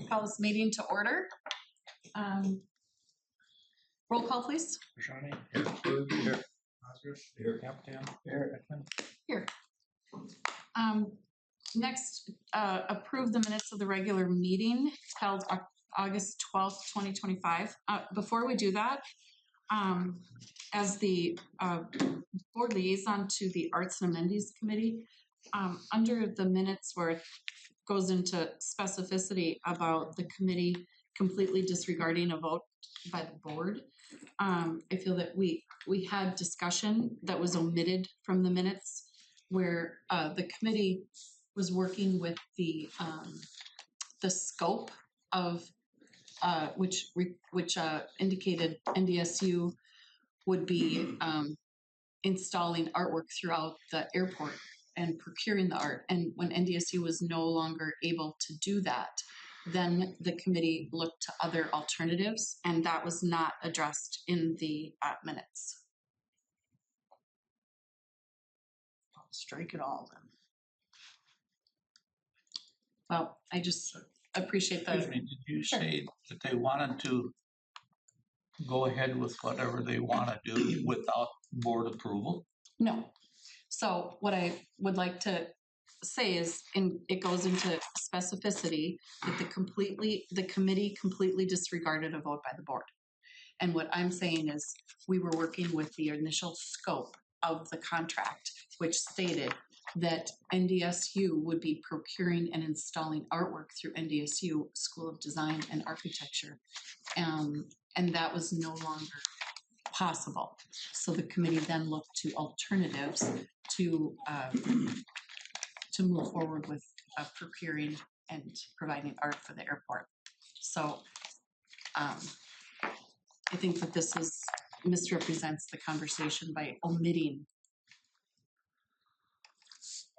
Call this meeting to order. Roll call, please. Rashani, here. Oscar, here. Captain, here. Here. Next, approve the minutes of the regular meeting held August 12th, 2025. Before we do that, as the board liaison to the Arts and Amenities Committee, under the minutes where it goes into specificity about the committee completely disregarding a vote by the board, I feel that we had discussion that was omitted from the minutes where the committee was working with the scope of which indicated NDSU would be installing artwork throughout the airport and procuring the art. And when NDSU was no longer able to do that, then the committee looked to other alternatives, and that was not addressed in the minutes. I'll strike it all then. Well, I just appreciate Excuse me, did you say that they wanted to go ahead with whatever they want to do without board approval? No. So what I would like to say is, it goes into specificity that the committee completely disregarded a vote by the board. And what I'm saying is, we were working with the initial scope of the contract, which stated that NDSU would be procuring and installing artwork through NDSU School of Design and Architecture. And that was no longer possible. So the committee then looked to alternatives to move forward with procuring and providing art for the airport. So I think that this misrepresents the conversation by omitting.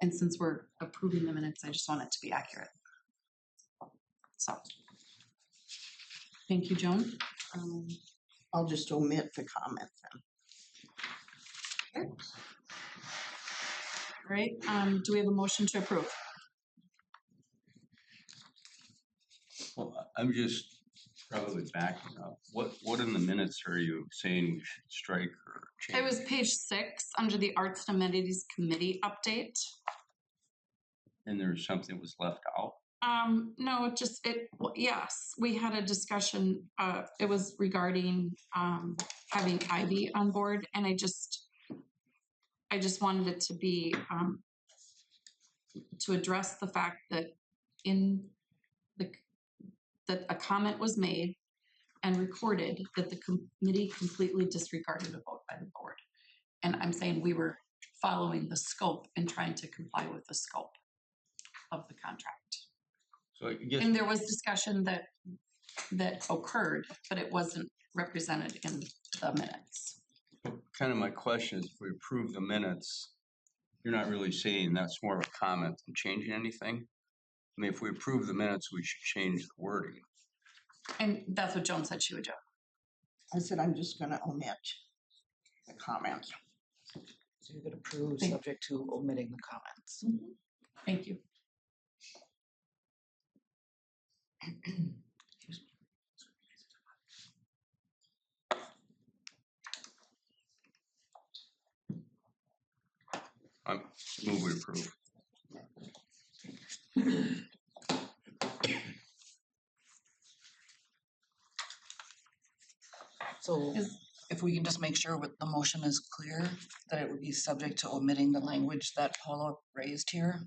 And since we're approving the minutes, I just want it to be accurate. So, thank you, Joan. I'll just omit the comment then. Okay. All right, do we have a motion to approve? Well, I'm just probably backing up. What in the minutes are you saying we should strike or change? It was page 6 under the Arts and Amenities Committee update. And there's something that was left out? No, yes, we had a discussion. It was regarding having Ivy on board, and I just wanted it to be to address the fact that that a comment was made and recorded that the committee completely disregarded a vote by the board. And I'm saying we were following the scope and trying to comply with the scope of the contract. So I guess, And there was discussion that occurred, but it wasn't represented in the minutes. kind of my question is, if we approve the minutes, you're not really saying that's more of a comment than changing anything? I mean, if we approve the minutes, we should change the wording. And that's what Joan said she would do. I said I'm just going to omit the comment. So you could approve Thank- subject to omitting the comments. Thank you. Move we approve. So if we can just make sure what the motion is clear, that it would be subject to omitting the language that Paula raised here.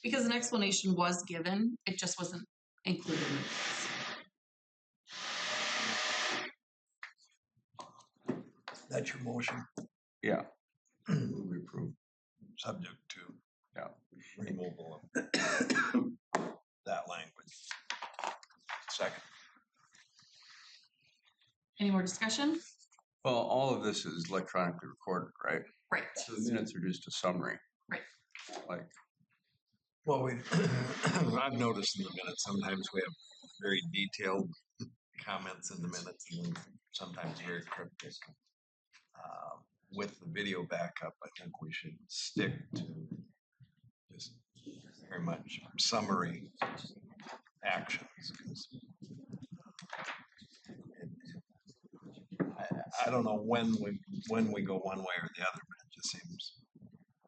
Because an explanation was given, it just wasn't included in the minutes. That's your motion, Yeah. Move we approve. subject to. Yeah. Removal of that language. Second. Any more discussion? Well, all of this is electronically recorded, right? Right. So the minutes are just a summary. Right. Like, Well, I've noticed in the minutes, sometimes we have very detailed comments in the minutes and then sometimes very cryptic. With the video backup, I think we should stick to just very much summary actions. 'Cause I don't know when we go one way or the other, but it just seems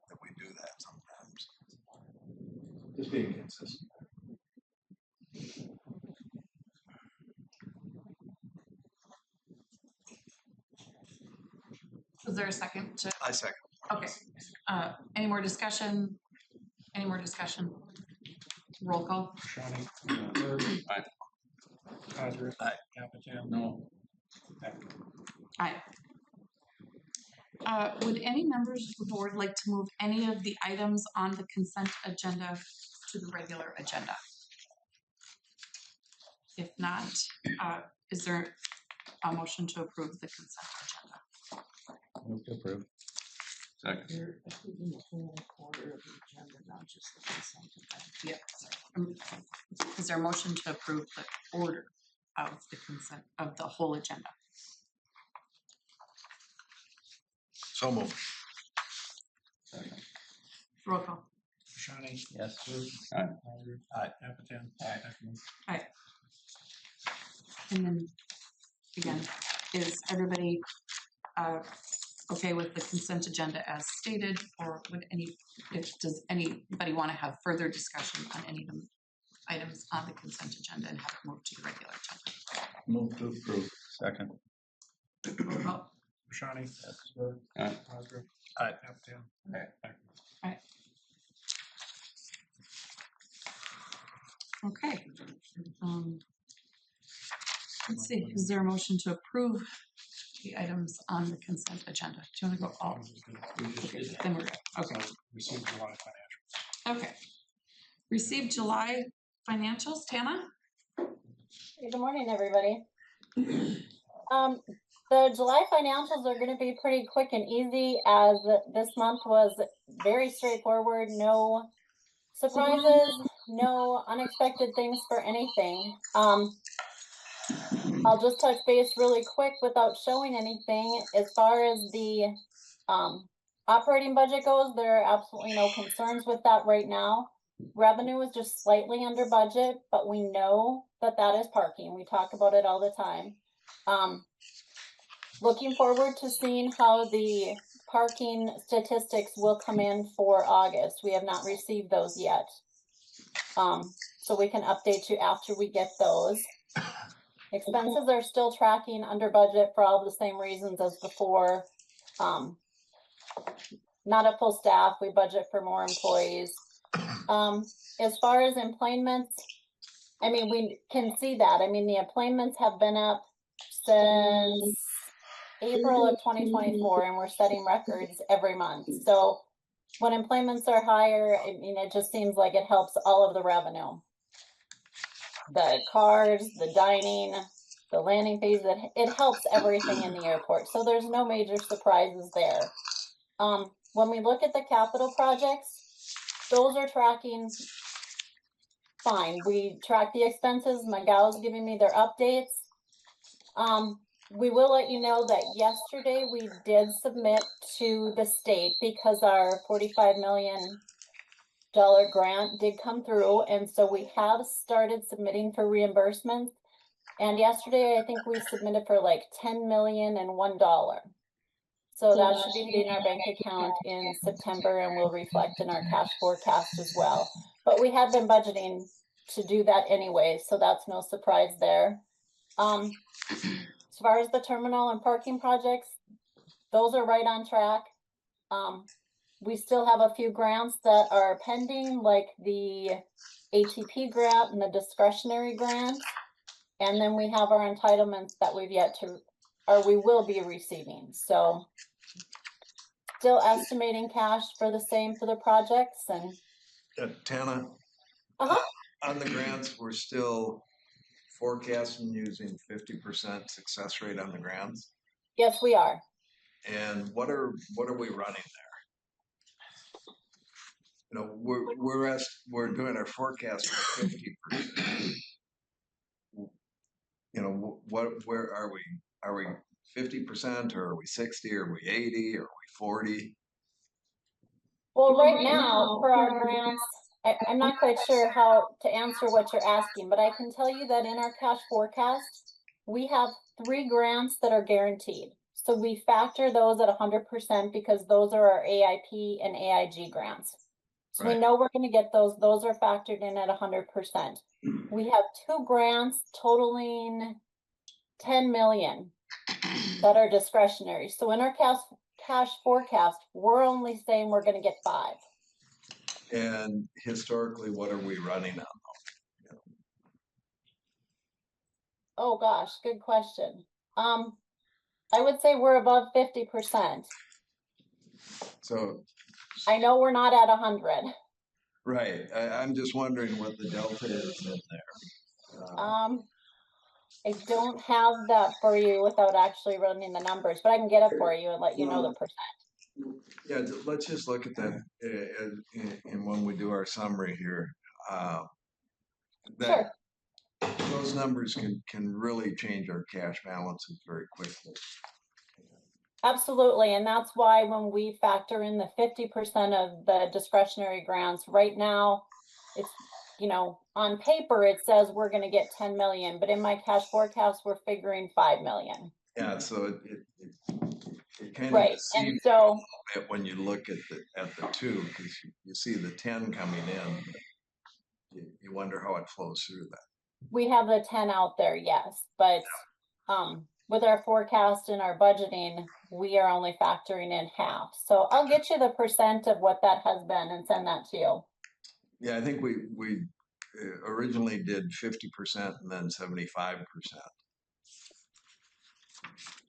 that we do that sometimes. Just being consistent. Is there a second to, I second. okay, any more discussion? Any more discussion? Roll call? Shawnee. Aye. Cosgrove. Aye. Captain. No, Aye. Would any members of the board like to move any of the items on the consent agenda to the regular agenda? If not, is there a motion to approve the consent agenda? move to approve. Second. You're approving the whole order of the agenda, not just the consent agenda. Is there a motion to approve the order of the consent, of the whole agenda? So moved. Second. Roll call. Shawnee. Yes. Aye. Cosgrove. Aye. Captain. Aye. And then, again, is everybody okay with the consent agenda as stated, or does anybody want to have further discussion on any of the items on the consent agenda and have it moved to the regular agenda? Move to approve. Second. Roll call. Shawnee. Aye. Cosgrove. Aye. Captain. Okay. Let's see, is there a motion to approve the items on the consent agenda? Do you want to go all? We just did that. Then we're good. Okay. So, received a lot of financial. Okay. Received July financials, Tana? Hey, good morning, everybody. The July financials are gonna be pretty quick and easy as this month was very straightforward, no surprises, no unexpected things for anything. I'll just touch base really quick without showing anything. As far as the operating budget goes, there are absolutely no concerns with that right now. Revenue is just slightly under budget, but we know that that is parking. We talk about it all the time. Looking forward to seeing how the parking statistics will come in for August. We have not received those yet. So we can update you after we get those. Expenses are still tracking under budget for all the same reasons as before. Not a full staff, we budget for more employees. As far as employments, I mean, we can see that. I mean, the employments have been up since April of 2024, and we're setting records every month. So when employments are higher, I mean, it just seems like it helps all of the revenue. The cars, the dining, the landing fees, it helps everything in the airport. So there's no major surprises there. When we look at the capital projects, those are tracking fine. We track the expenses. My gal's giving me their updates. We will let you know that yesterday we did submit to the state because our $45 million grant did come through. And so we have started submitting for reimbursements. And yesterday, I think we submitted for like $10,001,001. So that should be hitting our bank account in September and will reflect in our cash forecast as well. But we had been budgeting to do that anyway, so that's no surprise there. As far as the terminal and parking projects, those are right on track. We still have a few grants that are pending, like the ATP grant and the discretionary grant. And then we have our entitlements that we've yet to, or we will be receiving. So still estimating cash for the same for the projects and. Tana, on the grants, we're still forecasting using 50% success rate on the grants. Yes, we are. And what are we running there? You know, we're doing our forecast for 50%. You know, where are we? Are we 50% or are we 60? Or are we 80? Or are we 40? Well, right now for our grants, I'm not quite sure how to answer what you're asking, but I can tell you that in our cash forecast, we have 3 grants that are guaranteed. So we factor those at 100% because those are our AIP and AIG grants. So we Right. know we're gonna get those are factored in at 100%. We have 2 grants totaling 10 million that are discretionary. So in our cash forecast, we're only saying we're gonna get 5. And historically, what are we running on? Oh gosh, good question. I would say we're above 50%. So, I know we're not at 100. right, I'm just wondering what the delta is in there. I don't have that for you without actually running the numbers, but I can get it for you and let you know the percent. Yeah, let's just look at that, and when we do our summary here, that Sure. those numbers can really change our cash balances very quickly. Absolutely, and that's why when we factor in the 50% of the discretionary grants, right now, it's, on paper, it says we're gonna get 10 million, but in my cash forecast, we're figuring 5 million. Yeah, so it kind of Right, and deceives so, you when you look at the two, because you see the 10 coming in, but you wonder how it flows through that. we have the 10 out there, yes, but, with our forecast and our budgeting, we are only factoring in half. So I'll get you the percent of what that has been and send that to you. Yeah, I think we originally did 50% and then 75%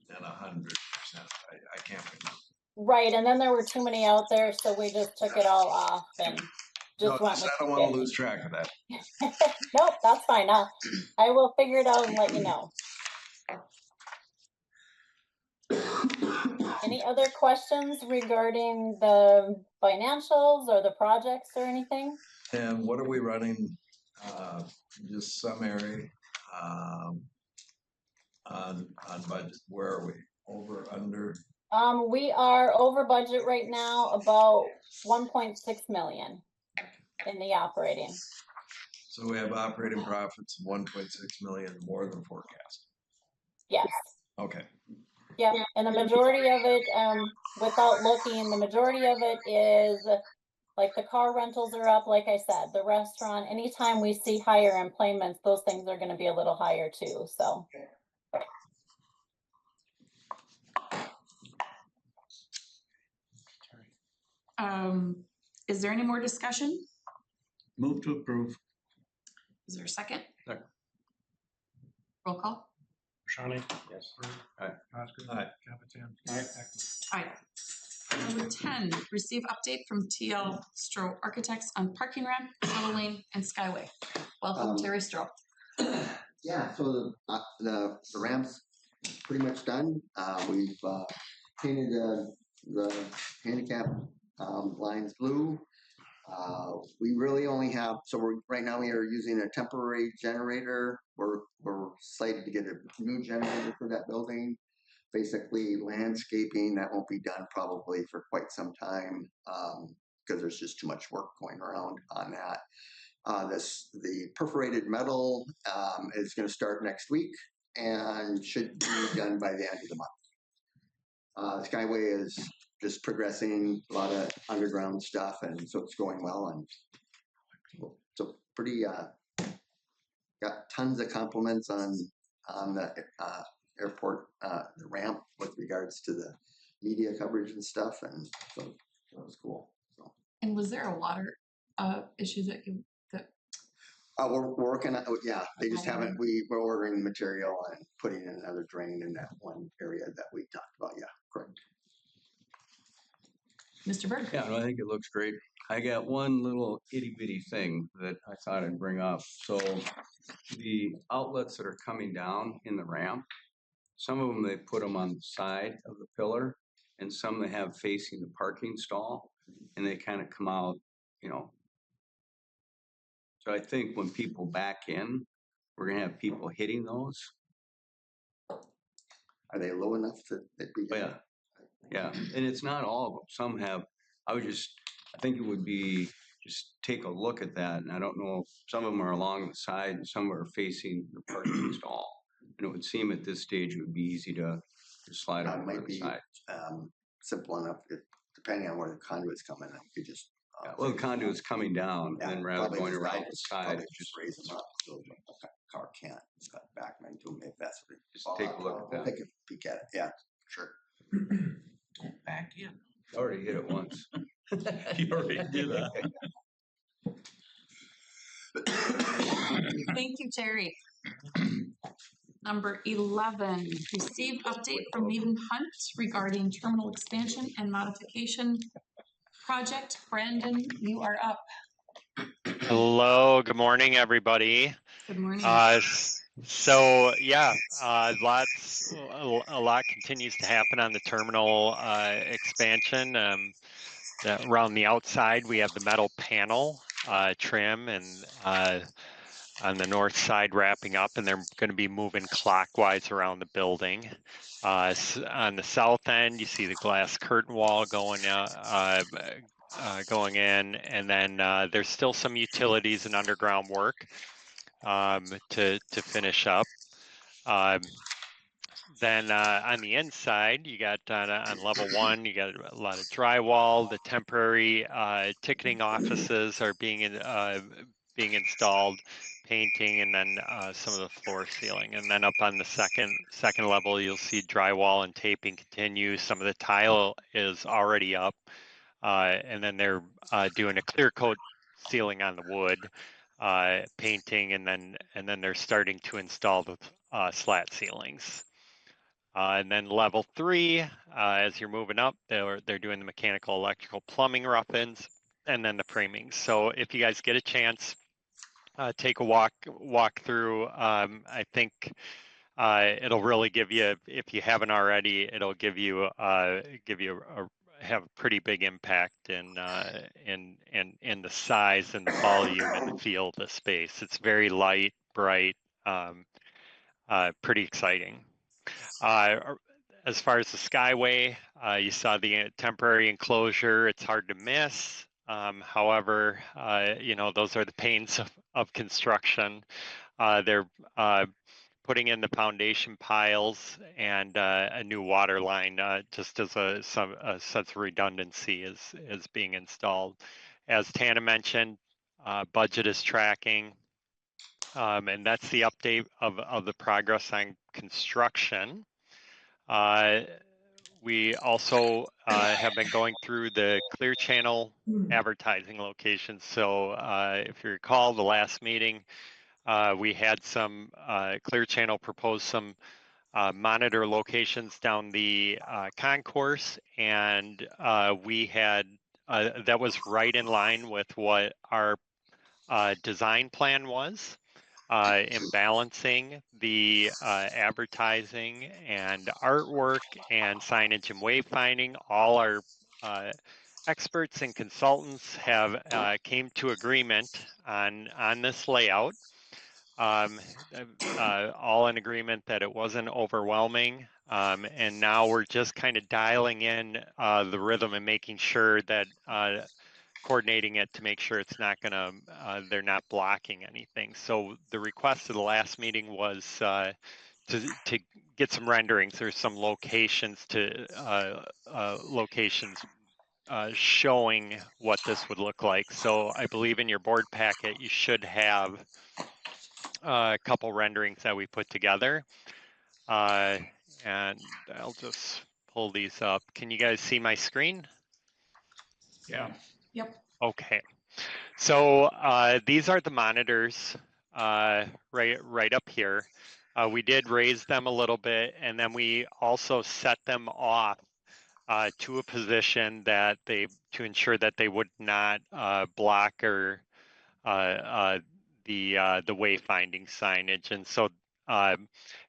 and 100%. I can't remember. Right, and then there were too many out there, so we just took it all off and just went with I don't the want to 50. lose track of that. Nope, that's fine. I will figure it out and let you know. Any other questions regarding the financials or the projects or anything? And what are we running? Just summary on budget. Where are we? Over, under? We are over budget right now, about 1.6 million in the operating. So we have operating profits of 1.6 million more than forecast. Yes. Okay. Yeah, and the majority of it, without looking, the majority of it is like the car rentals are up, like I said, the restaurant, anytime we see higher employments, those things are gonna be a little higher too, so. Is there any more discussion? Move to approve. Is there a second? Second. Roll call. Shawnee. Yes. Bird. Aye. Osgood. Aye. Capitan. Aye. Heckman. Aye. Number 10, receive update from TL Stroh Architects on parking ramp, shuttle lane, and skyway. Welcome, Terry Stroh. Yeah, so the ramp's pretty much done. We've painted the handicap lines blue. We really only have, right now we are using a temporary generator. We're excited to get a new generator for that building. Basically landscaping, that won't be done probably for quite some time because there's just too much work going around on that. The perforated metal is going to start next week and should be done by the end of the month. The Skyway is just progressing, a lot of underground stuff, and so it's going well. And so pretty, got tons of compliments on the airport, the ramp with regards to the media coverage and stuff, and so that was cool. So. And was there a water issue that you We're working on, yeah, they just haven't, we're ordering material and putting in another drain in that one area that we talked about. Yeah, correct. Mr. Berg? Yeah, no, I think it looks great. I got one little itty bitty thing that I thought I'd bring up. So the outlets that are coming down in the ramp, some of them, they put them on the side of the pillar and some they have facing the parking stall and they kind of come out, So I think when people back in, we're gonna have people hitting those. Are they low enough to be? Yeah, and it's not all of them. Some have, I think it would be just take a look at that. And I don't know if some of them are along the side and some are facing the parking stall. And it would seem at this stage it would be easy to slide That over might the be side. simple enough, depending on where the conduit's coming in, you could just. Well, the conduit's coming down and then rather probably going just around right- the side, probably just raise them up so the car can't cut back into them if that's what it. Just take a look at that. Take a peek at it, yeah, sure. Back in. already hit it once. You already did that. Thank you, Terry. Number 11, receive update from Needham Hunt regarding terminal expansion and modification project. Brandon, you are up. Hello, good morning, everybody. Good morning. So yeah, a lot continues to happen on the terminal expansion. Around the outside, we have the metal panel trim, and on the north side wrapping up, and they're going to be moving clockwise around the building. On the south end, you see the glass curtain wall going in, and then there's still some utilities and underground work to finish up. Then on the inside, you got on level 1, you got a lot of drywall. The temporary ticketing offices are being installed, painting, and then some of the floor sealing. And then up on the second level, you'll see drywall and taping continue. Some of the tile is already up, and then they're doing a clear coat sealing on the wood, painting, and then they're starting to install the slat ceilings. And then level 3, as you're moving up, they're doing the mechanical, electrical, plumbing rough-ins, and then the framing. So if you guys get a chance, take a walk through. I think it'll really give you, if you haven't already, it'll give you have a pretty big impact in the size and the volume and the feel of the space. It's very light, bright, pretty exciting. As far as the Skyway, you saw the temporary enclosure. It's hard to miss. However, those are the pains of construction. They're putting in the foundation piles and a new water line, just as a sense of redundancy is being installed. As Tana mentioned, budget is tracking, and that's the update of the progress on construction. We also have been going through the Clear Channel advertising locations. So if you recall the last meeting, we had some Clear Channel propose some monitor locations down the concourse, and we had that was right in line with what our design plan was. In balancing the advertising and artwork and signage and wayfinding, all our experts and consultants have came to agreement on this layout. All in agreement that it wasn't overwhelming, and now we're just kind of dialing in the rhythm and making sure that coordinating it to make sure it's not gonna they're not blocking anything. So the request of the last meeting was to get some renderings. There's some locations showing what this would look like. So I believe in your board packet you should have a couple renderings that we put together, and I'll just pull these up. Can you guys see my screen? Yeah. Yep. Okay, so these are the monitors right up here. We did raise them a little bit, and then we also set them off to a position that to ensure that they would not block or the wayfinding signage. And so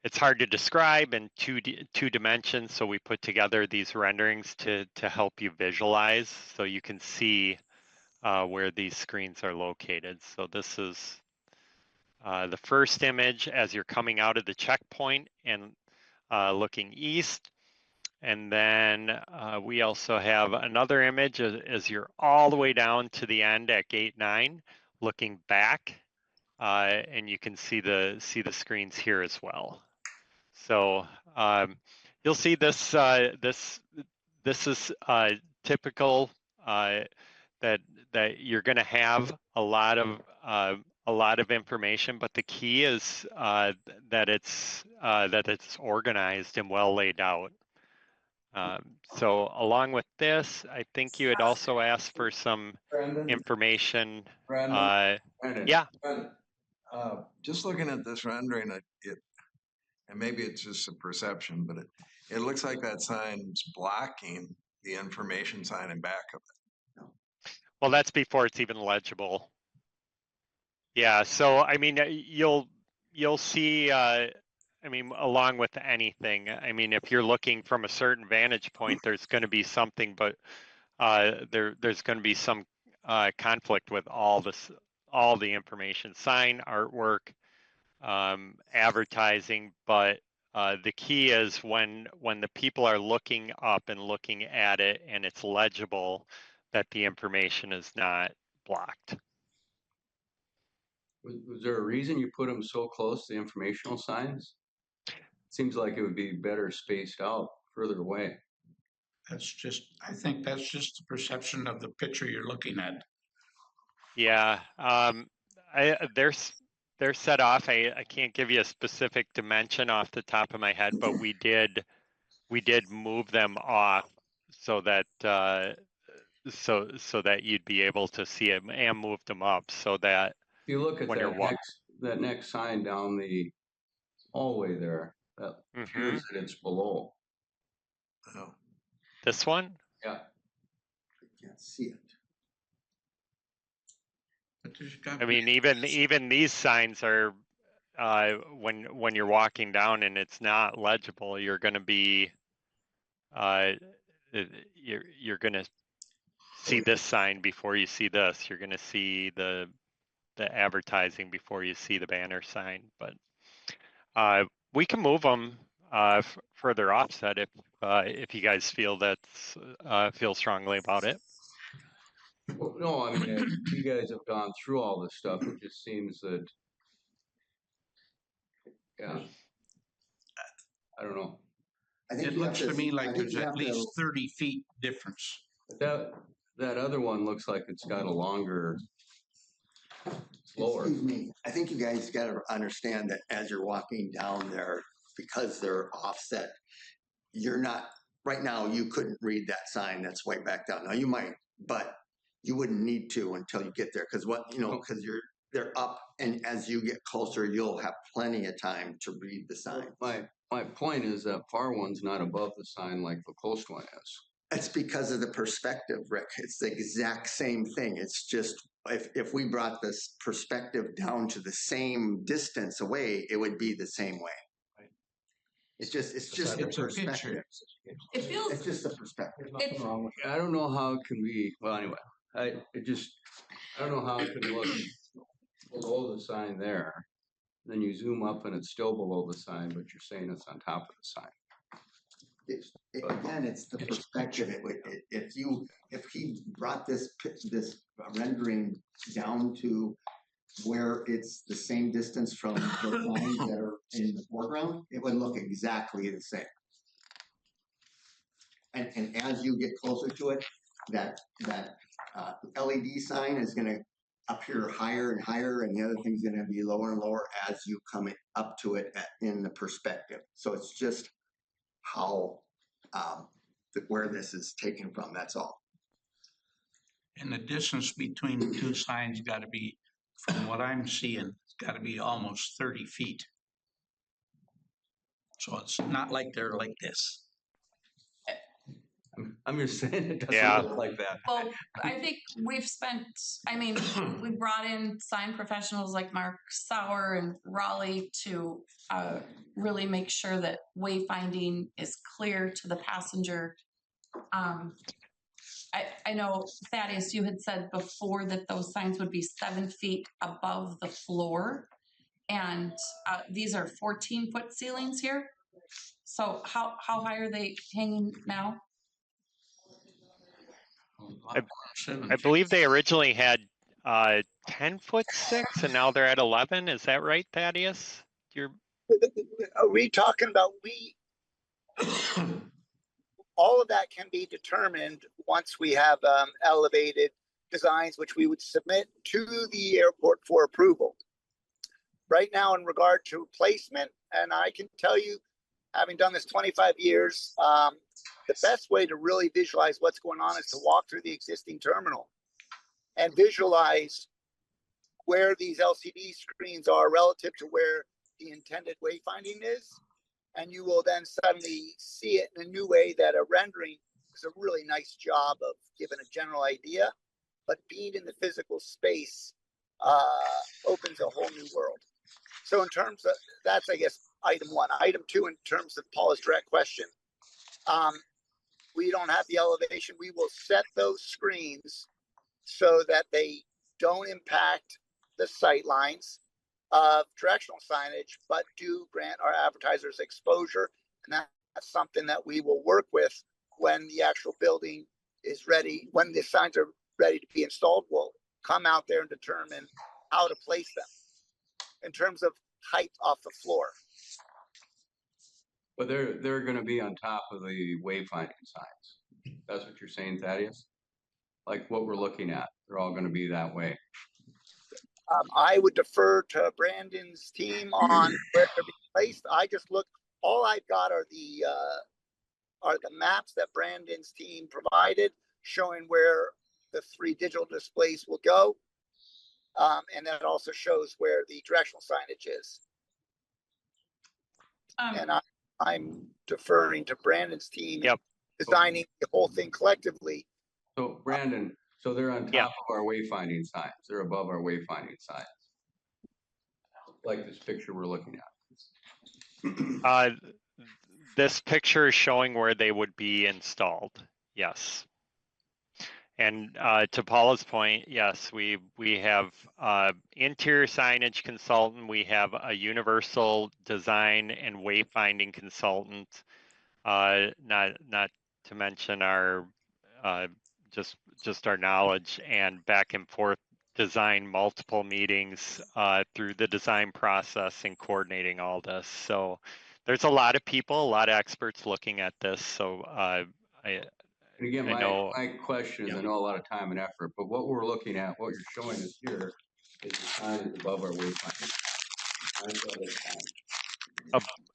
it's hard to describe in two dimensions. So we put together these renderings to help you visualize, so you can see where these screens are located. So this is the first image as you're coming out of the checkpoint and looking east. And then we also have another image as you're all the way down to the end at gate 9, looking back, and you can see the screens here as well. So you'll see this this is typical that you're going to have a lot of information, but the key is that it's organized and well laid out. So along with this, I think you had also asked for some Brandon, information. Brandon, Yeah. Brandon, just looking at this rendering, and maybe it's just a perception, but it looks like that sign's blocking the information sign in back of it. Well, that's before it's even legible. Yeah. So I mean, you'll see. I mean, along with anything, I mean, if you're looking from a certain vantage point, there's going to be something, but there's going to be some conflict with all the information, sign, artwork, advertising. But the key is when the people are looking up and looking at it and it's legible, that the information is not blocked. Was there a reason you put them so close to the informational signs? Seems like it would be better spaced out further away. I think that's just the perception of the picture you're looking at. Yeah, they're set off. I can't give you a specific dimension off the top of my head, but we did move them off so that so that you'd be able to see it, and move them up so that If you look at when you're that next sign down the hallway there, that appears that it's below. Oh. This one? Yeah. I can't see it. I mean, even these signs are when you're walking down and it's not legible, you're going to be you're going to see this sign before you see this. You're going to see the advertising before you see the banner sign. But we can move them further offset if you guys feel feel strongly about it. Well, no, I mean, you guys have gone through all this stuff. It just seems that, yeah, I don't know. I think It you have looks to me I like think there's you at have least to- 30 feet difference. That other one looks like it's got a longer, lower. Excuse me, I think you guys gotta understand that as you're walking down there, because they're offset, you're not, right now, you couldn't read that sign that's way back down. Now you might, but you wouldn't need to until you get there, because because they're up, and as you get closer, you'll have plenty of time to read the sign. My point is that far one's not above the sign like the close one is. It's because of the perspective, Rick. It's the exact same thing. It's just if we brought this perspective down to the same distance away, it would be the same way. Right. It's just the It's a perspective. It feels, It's just the perspective. it, I don't know how it can be, well, anyway, I don't know how it can look below the sign there. Then you zoom up and it's still below the sign, but you're saying it's on top of the sign. Again, it's the perspective. If he brought this rendering down to where it's the same distance from the lines that are in the foreground, it would look exactly the same. And as you get closer to it, that LED sign is going to appear higher and higher, and the other thing's going to be lower and lower as you come up to it in the perspective. So it's just how where this is taken from. That's all. And the distance between the two signs got to be, from what I'm seeing, it's got to be almost 30 feet. So it's not like they're like this. I'm just saying it doesn't Yeah. look like that. well, I think we've spent, I mean, we brought in sign professionals like Mark Sauer and Raleigh to really make sure that wayfinding is clear to the passenger. I know, Thaddeus, you had said before that those signs would be 7 feet above the floor. And these are 14-foot ceilings here. So how high are they hanging now? I believe they originally had 10'6" and now they're at 11. Is that right, Thaddeus? You're Are we talking about all of that can be determined once we have elevated designs, which we would submit to the airport for approval. Right now, in regard to placement, and I can tell you, having done this 25 years, the best way to really visualize what's going on is to walk through the existing terminal and visualize where these LCD screens are relative to where the intended wayfinding is. And you will then suddenly see it in a new way that a rendering is a really nice job of giving a general idea, but being in the physical space opens a whole new world. So in terms of, that's, I guess, item one. Item two, in terms of Paula's direct question, we don't have the elevation. We will set those screens so that they don't impact the sight lines of directional signage, but do grant our advertisers exposure. And that's something that we will work with when the actual building is ready. When the signs are ready to be installed, we'll come out there and determine how to place them in terms of height off the floor. But they're gonna be on top of the wayfinding signs. That's what you're saying, Thaddeus? Like what we're looking at, they're all gonna be that way. I would defer to Brandon's team on where they're being placed. I just look, all I've got are the maps that Brandon's team provided showing where the 3 digital displays will go. And that also shows where the directional signage is. And I'm deferring to Brandon's team. Yep. Designing the whole thing collectively. So Brandon, so they're on top of our wayfinding signs. They're above our wayfinding signs. Like this picture we're looking at. This picture is showing where they would be installed. Yes. And to Paula's point, yes, we have interior signage consultant. We have a universal design and wayfinding consultant. Not to mention our just our knowledge and back and forth design multiple meetings through the design process and coordinating all this. So there's a lot of people, a lot of experts looking at this. So and again, my question is, I know a lot of time and effort, but what we're looking at, what you're showing us here, is the sign is above our wayfinding.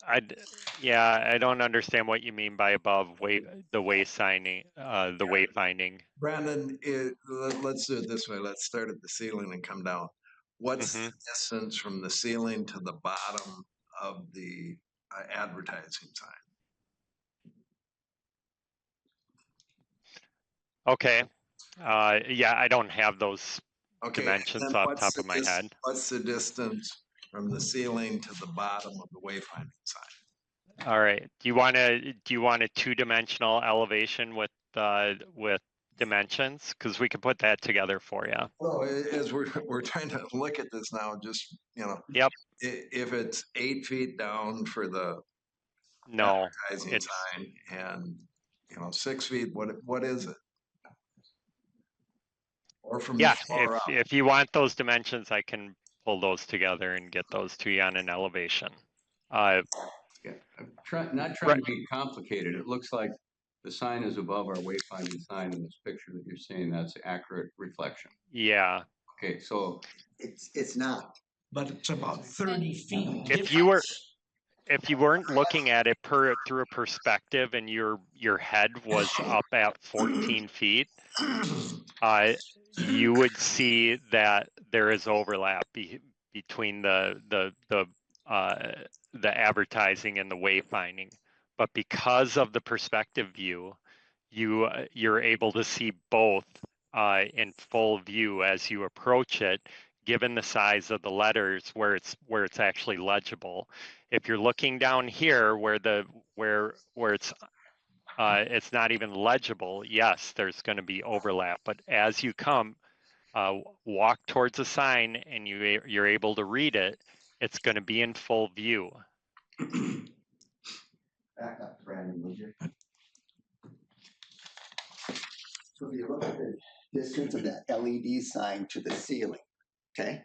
I don't understand what you mean by above the wayfinding. Brandon, let's do it this way. Let's start at the ceiling and come down. What's the distance from the ceiling to the bottom of the advertising sign? Okay. Yeah, I don't have those dimensions off the top of my head. What's the distance from the ceiling to the bottom of the wayfinding sign? All right. Do you want a 2-dimensional elevation with dimensions? Because we can put that together for you. Well, as we're trying to look at this now, just Yep. If it's 8 feet down for the advertising sign and 6 feet, what is it? Or from the floor up? If you want those dimensions, I can pull those together and get those to you on an elevation. I'm not trying to be complicated. It looks like the sign is above our wayfinding sign in this picture that you're seeing. That's accurate reflection. Yeah. Okay, so it's not. But it's about 30 feet. If you weren't looking at it through a perspective and your head was up at 14 feet, you would see that there is overlap between the advertising and the wayfinding. But because of the perspective view, you're able to see both in full view as you approach it, given the size of the letters where it's actually legible. If you're looking down here where it's not even legible, yes, there's going to be overlap. But as you walk towards a sign and you're able to read it, it's going to be in full view. Back up, Brandon, would you? So if you look at the distance of that LED sign to the ceiling, okay?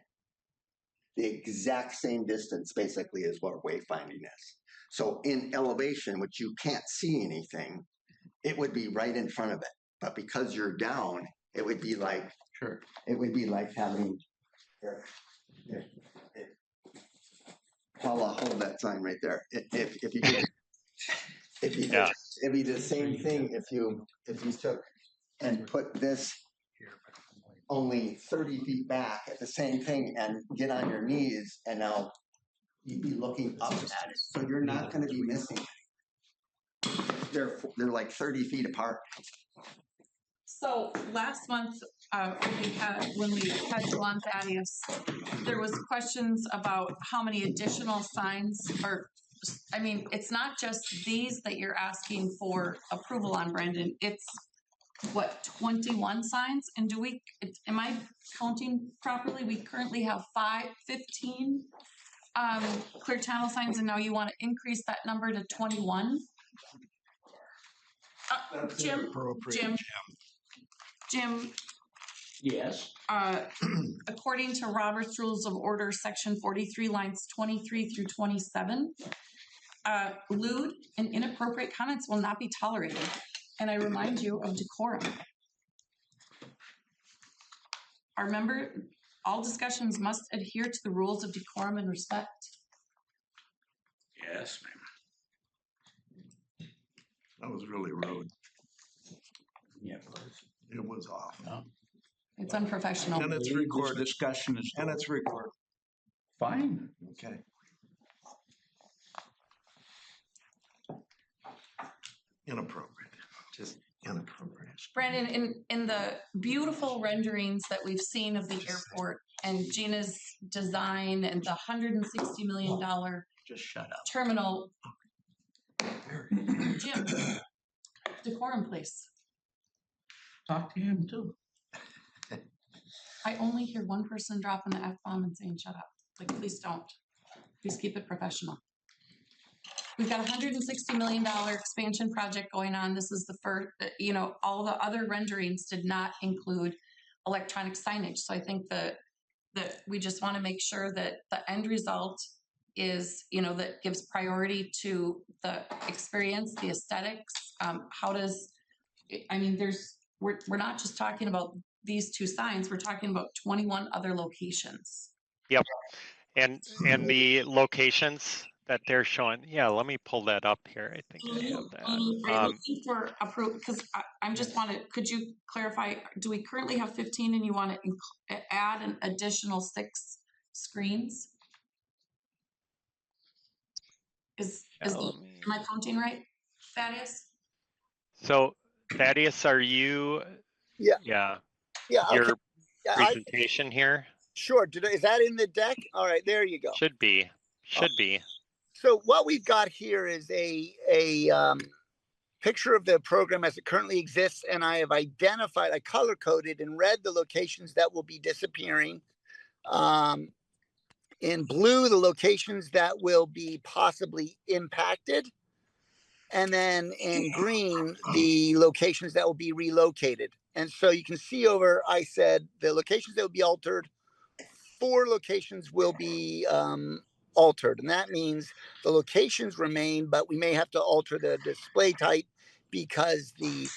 The exact same distance basically is what wayfinding is. So in elevation, which you can't see anything, it would be right in front of it. But because you're down, it would be like, Sure. it would be like having, Paula, hold that sign right there. If you did, if you did, Yeah. it'd be the same thing if you took and put this only 30 feet back at the same thing and get on your knees, and now you'd be looking up at it. So you're not going to be missing it. They're like 30 feet apart. So last month, when we had you on Thaddeus, there was questions about how many additional signs are, I mean, it's not just these that you're asking for approval on, Brandon. It's what, 21 signs? And am I counting properly? We currently have 15 clear channel signs, and now you want to increase that number to 21? Jim, Yes. according to Robert's Rules of Order, Section 43, lines 23 through 27, lewd and inappropriate comments will not be tolerated. And I remind you of decorum. All discussions must adhere to the rules of decorum and respect. Yes, ma'am. That was really rude. Yeah. It was off. It's unprofessional. And it's This recorded. discussion is. And it's recorded. Fine. Okay. Inappropriate. Just inappropriate. Brandon, in the beautiful renderings that we've seen of the airport and Gina's design and the $160 million Just shut up. terminal, Jim, decorum, please. Talk to him too. I only hear one person dropping the F-bomb and saying, shut up. Like, please don't. Please keep it professional. We've got a $160 million expansion project going on. This is the first, all the other renderings did not include electronic signage. So I think that we just want to make sure that the end result is, that gives priority to the experience, the aesthetics. We're not just talking about these two signs, we're talking about 21 other locations. Yep. And the locations that they're showing, yeah, let me pull that up here. I think I have that. Are you looking for approval? Because could you clarify, do we currently have 15 and you want to add an additional 6 screens? Am I counting right, Thaddeus? So Thaddeus, are you? Yeah. Yeah. Yeah. Your Okay. presentation here Sure. Is that in the deck? All right, there you go. should be. So what we've got here is a picture of the program as it currently exists, and I have identified, I color coded and read the locations that will be disappearing. In blue, the locations that will be possibly impacted, and then in green, the locations that will be relocated. And so you can see I said the locations that will be altered, 4 locations will be altered. And that means the locations remain, but we may have to alter the display type because the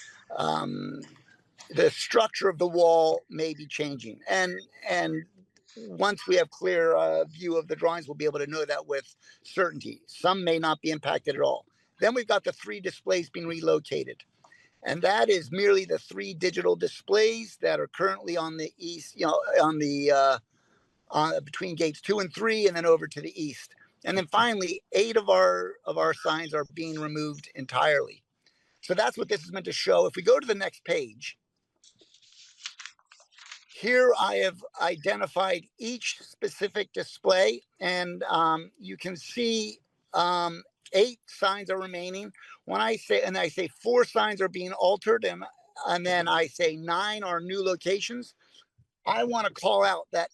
structure of the wall may be changing. And once we have clear view of the drawings, we'll be able to know that with certainty. Some may not be impacted at all. Then we've got the 3 displays being relocated. And that is merely the 3 digital displays that are currently on the east, between gates 2 and 3, and then over to the east. And then finally, 8 of our signs are being removed entirely. So that's what this is meant to show. If we go to the next page, here I have identified each specific display, and you can see 8 signs are remaining. When I say 4 signs are being altered, and then I say 9 are new locations, I want to call out that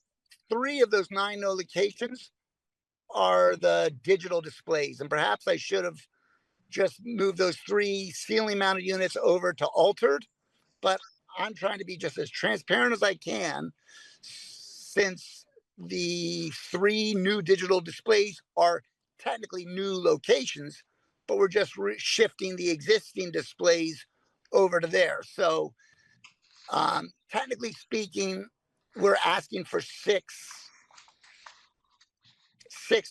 3 of those 9 new locations are the digital displays. And perhaps I should have just move those 3 ceiling mounted units over to altered. But I'm trying to be just as transparent as I can, since the 3 new digital displays are technically new locations, but we're just shifting the existing displays over to there. So technically speaking, we're asking for six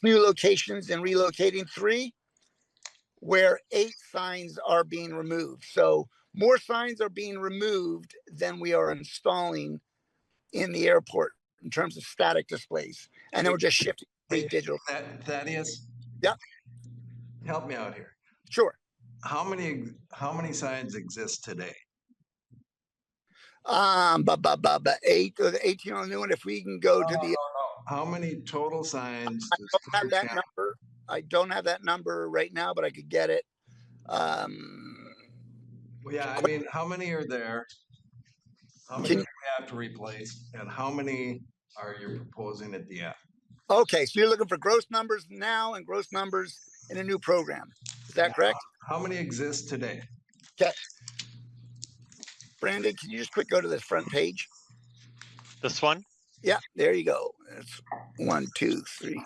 new locations and relocating 3, where 8 signs are being removed. So more signs are being removed than we are installing in the airport in terms of static displays. And then we're just shifting the digital. Thaddeus? Yep. Help me out here. Sure. How many signs exist today? But 8 or the 18 on the new one. If we can go to the, How many total signs? I don't have that number. I don't have that number right now, but I could get it. Well, yeah, I mean, how many are there? How many do we have to replace, and how many are you proposing at the end? Okay, so you're looking for gross numbers now and gross numbers in a new program. Is that correct? How many exist today? Okay. Brandon, can you just quick go to this front page? This one? Yeah, there you go. It's 1, 2, 3, 4.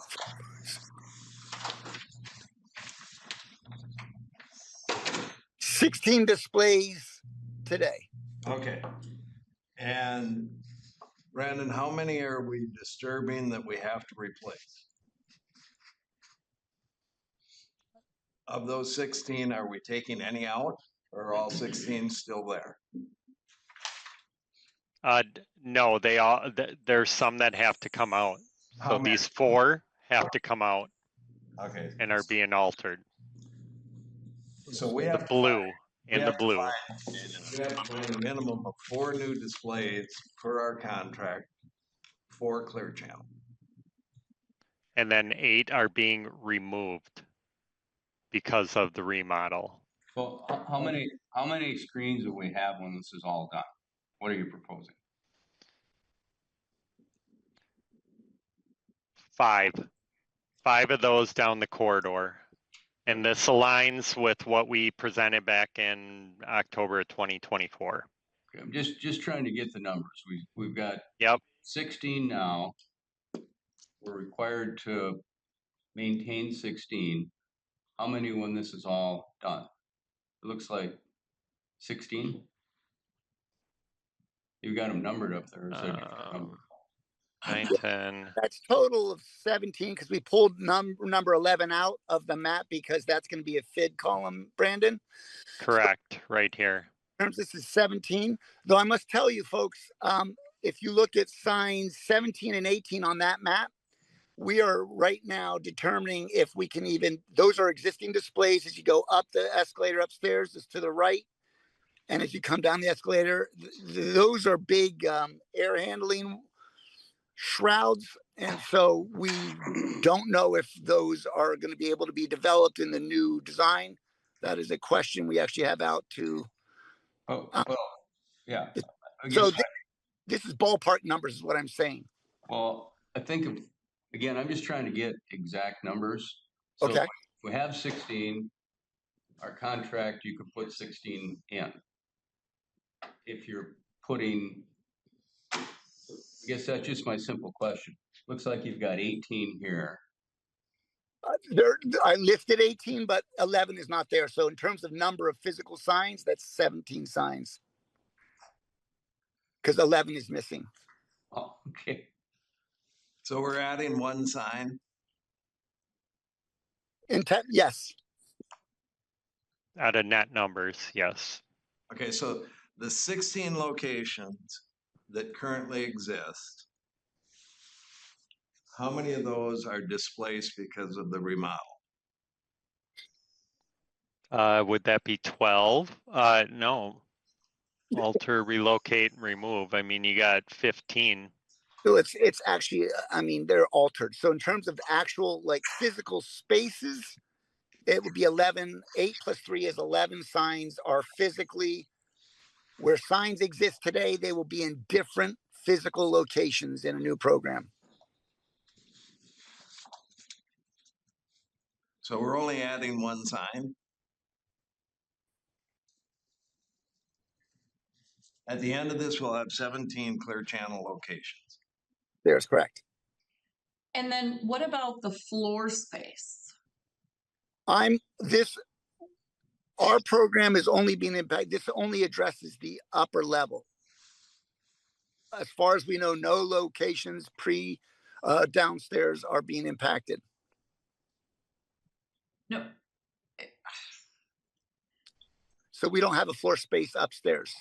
16 displays today. Okay. And Brandon, how many are we disturbing that we have to replace? Of those 16, are we taking any out, or are all 16 still there? No, they all, there's some that have to come out. How So many? these 4 have to come out Okay. and are being altered. So we The have blue and the blue. we have to find a minimum of 4 new displays per our contract for Clear Channel. And then 8 are being removed because of the remodel. Well, how many screens will we have when this is all done? What are you proposing? 5. 5 of those down the corridor. And this aligns with what we presented back in October of 2024. Okay, I'm just trying to get the numbers. We've got Yep. 16 now. We're required to maintain 16. How many when this is all done? It looks like 16. You got them numbered up there. Is that a different number? 9, 10. That's total of 17 because we pulled number 11 out of the map because that's going to be a FID column, Brandon. Correct, right here. In terms, this is 17. Though I must tell you, folks, if you look at signs 17 and 18 on that map, we are right now determining if we can even, those are existing displays as you go up the escalator upstairs, is to the right. And as you come down the escalator, those are big air handling shrouds. And so we don't know if those are going to be able to be developed in the new design. That is a question we actually have out to. Oh, well, yeah. So this is ballpark numbers is what I'm saying. Well, I think, again, I'm just trying to get exact numbers. So Okay. we have 16, our contract, you could put 16 in. If you're putting, I guess that's just my simple question. Looks like you've got 18 here. I listed 18, but 11 is not there. So in terms of number of physical signs, that's 17 signs. Because 11 is missing. Oh, okay. So we're adding 1 sign. Yes. Out of net numbers, yes. Okay, so the 16 locations that currently exist, how many of those are displaced because of the remodel? Would that be 12? No. Alter, relocate, and remove. I mean, you got 15. So it's actually, I mean, they're altered. So in terms of actual like physical spaces, it would be 11. 8 plus 3 is 11 signs are physically where signs exist today. They will be in different physical locations in a new program. So we're only adding 1 sign? At the end of this, we'll have 17 Clear Channel locations. There's correct. And then what about the floor space? Our program is only being impacted. This only addresses the upper level. As far as we know, no locations downstairs are being impacted. No, So we don't have a floor space upstairs.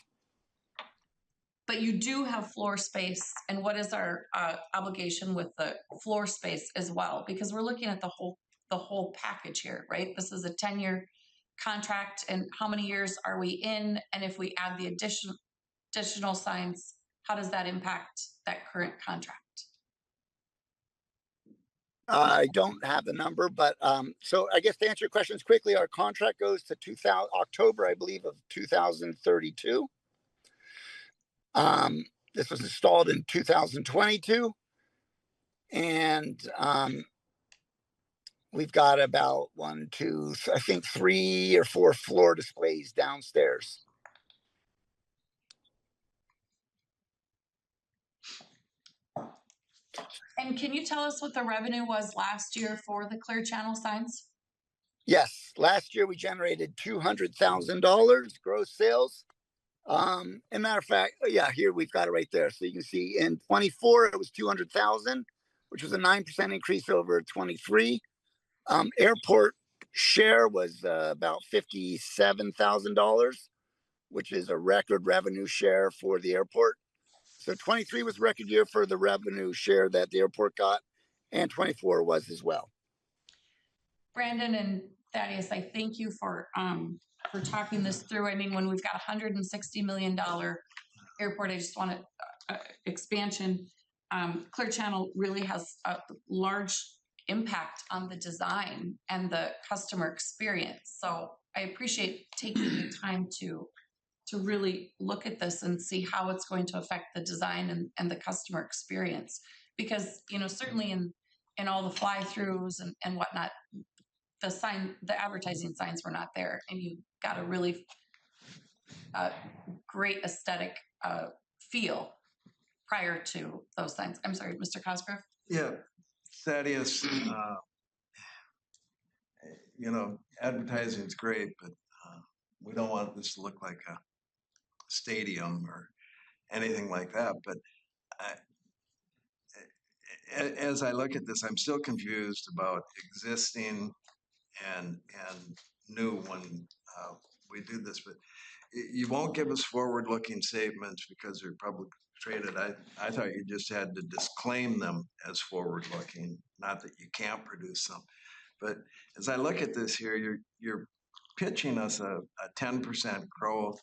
but you do have floor space. And what is our obligation with the floor space as well? Because we're looking at the whole package here, right? This is a 10-year contract, and how many years are we in? And if we add the additional signs, how does that impact that current contract? I don't have the number, but so I guess to answer your questions quickly, our contract goes to October, I believe, of 2032. This was installed in 2022, and we've got about I think 3 or 4 floor displays downstairs. And can you tell us what the revenue was last year for the Clear Channel signs? Yes, last year we generated $200,000 gross sales. And matter of fact, yeah, here we've got it right there. So you can see in 24 it was 200,000, which was a 9% increase over 23. Airport share was about $57,000, which is a record revenue share for the airport. So 23 was a record year for the revenue share that the airport got, and 24 was as well. Brandon and Thaddeus, I thank you for talking this through. I mean, when we've got $160 million airport, I just want to expansion. Clear Channel really has a large impact on the design and the customer experience. So I appreciate taking the time to really look at this and see how it's going to affect the design and the customer experience. Because, you know, certainly in all the fly-throughs and whatnot, the advertising signs were not there, and you got a really great aesthetic feel prior to those signs. I'm sorry, Mr. Cosgrove? Yeah, Thaddeus, you know, advertising is great, but we don't want this to look like a stadium or anything like that. But as I look at this, I'm still confused about existing and new when we do this. But you won't give us forward-looking statements because they're public traded. I thought you just had to disclaim them as forward-looking, not that you can't produce them. But as I look at this here, you're pitching us a 10% growth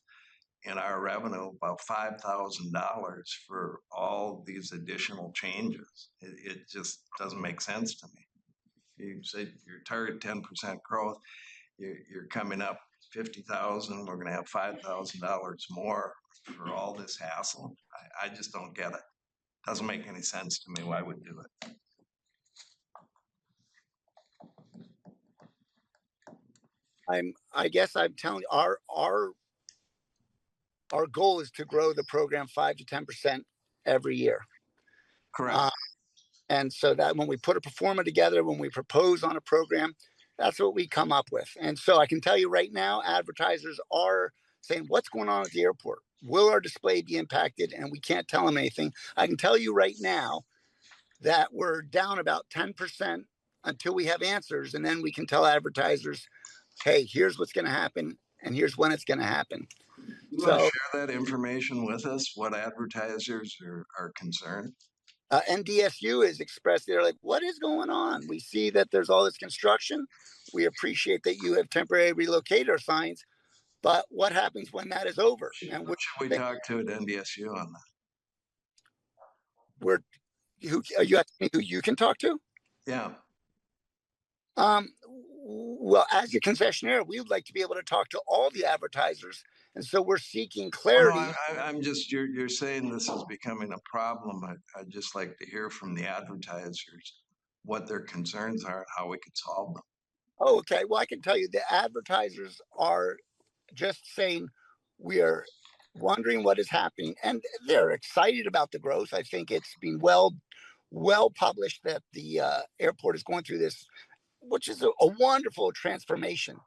in our revenue, about $5,000 for all these additional changes. It just doesn't make sense to me. You say your target 10% growth, you're coming up 50,000. We're going to have $5,000 more for all this hassle. I just don't get it. Doesn't make any sense to me. Why would do it? I guess I'm telling you, our goal is to grow the program 5 to 10% every year. Correct. And so that when we put a performer together, when we propose on a program, that's what we come up with. And so I can tell you right now, advertisers are saying, what's going on at the airport? Will our display be impacted? And we can't tell them anything. I can tell you right now that we're down about 10% until we have answers. And then we can tell advertisers, hey, here's what's going to happen. And here's when it's going to happen. You want to share that information with us, what advertisers are concerned? NDSU has expressed, they're like, what is going on? We see that there's all this construction. We appreciate that you have temporary relocator signs, but what happens when that is over? And what should we talk to at NDSU on that? Are you asking me who you can talk to? Yeah. Well, as your concessionaire, we would like to be able to talk to all the advertisers. And so we're seeking clarity. Well, no, I'm just, you're saying this is becoming a problem. I'd just like to hear from the advertisers what their concerns are and how we could solve them. Oh, okay. Well, I can tell you the advertisers are just saying we are wondering what is happening, and they're excited about the growth. I think it's been well published that the airport is going through this, which is a wonderful transformation.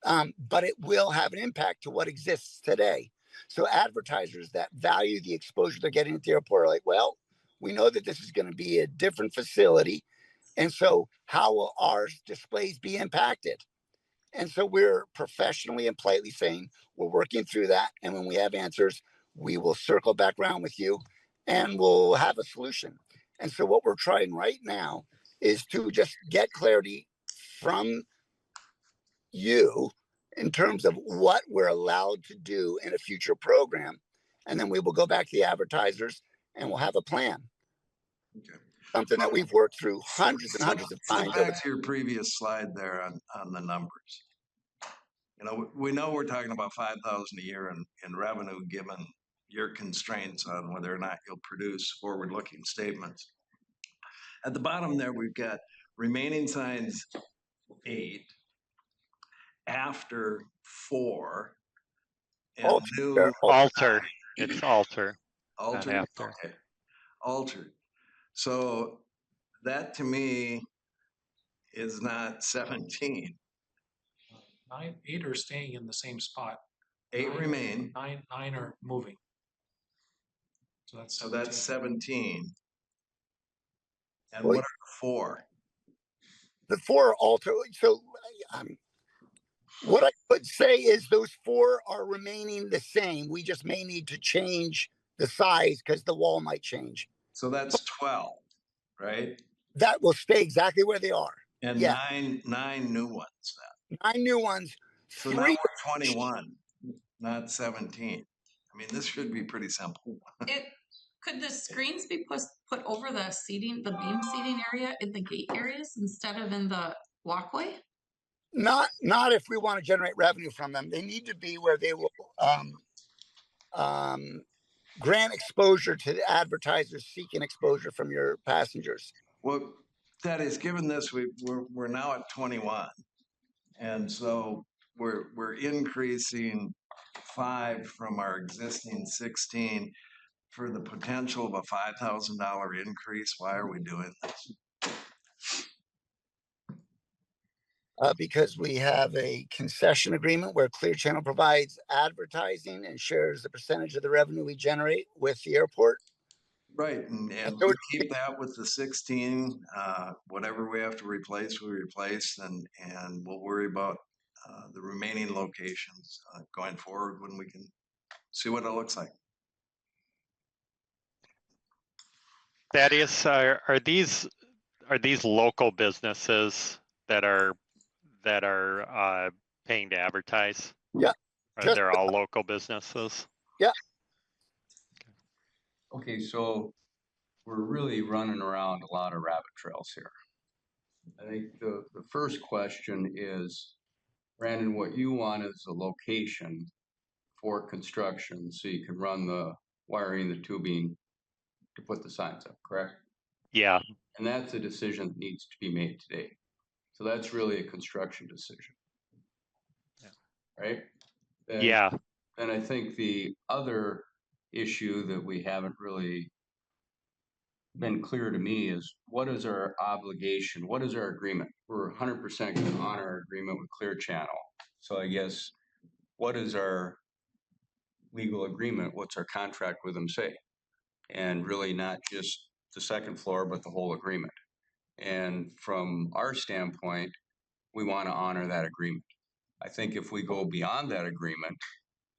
But it will have an impact to what exists today. So advertisers that value the exposure they're getting at the airport are like, well, we know that this is going to be a different facility. And so how will our displays be impacted? And so we're professionally and politely saying we're working through that. And when we have answers, we will circle back around with you and we'll have a solution. And so what we're trying right now is to just get clarity from you in terms of what we're allowed to do in a future program. And then we will go back to the advertisers and we'll have a plan. Okay. Something that we've worked through hundreds and hundreds of Flip times. back to your previous slide there on the numbers. You know, we know we're talking about 5,000 a year in revenue, given your constraints on whether or not you'll produce forward-looking statements. At the bottom there, we've got remaining signs 8, after 4, and Alter. new Alter. It's alter, not altered. after. Okay, altered. So that to me is not 17. 9, 8 are staying in the same spot. 8 Nine- remain. 9 are moving. So that's 17. And Well, what are 4? The 4 alter. So what I could say is those 4 are remaining the same. We just may need to change the size because the wall might change. So that's 12, right? That will stay exactly where they are. And Yeah. nine new ones then. 9 new ones. So now we're 21, not 17. I mean, this should be pretty simple. Could the screens be put over the seating, the beam seating area in the gate areas instead of in the walkway? Not if we want to generate revenue from them. They need to be where they will grant exposure to the advertisers seeking exposure from your passengers. Well, that is, given this, we're now at 21, and so we're increasing 5 from our existing 16 for the potential of a $5,000 increase. Why are we doing this? Because we have a concession agreement where Clear Channel provides advertising and shares the percentage of the revenue we generate with the airport. Right, and so we keep that with the 16. Whatever we have to replace, we replace, and we'll worry about the remaining locations going forward when we can see what it looks like. Thaddeus, are these local businesses that are paying to advertise? Yeah. They're all local businesses? Yeah. Okay, so we're really running around a lot of rabbit trails here. I think the first question is, Brandon, what you want is a location for construction so you can run the wiring, the tubing to put the signs up, correct? Yeah. And that's a decision that needs to be made today. So that's really a construction decision. Yeah. Right? Yeah. And I think the other issue that we haven't really been clear to me is, what is our obligation? What is our agreement? We're 100% going to honor our agreement with Clear Channel. So I guess, what is our legal agreement? What's our contract with them say? And really not just the second floor, but the whole agreement. And from our standpoint, we want to honor that agreement. I think if we go beyond that agreement,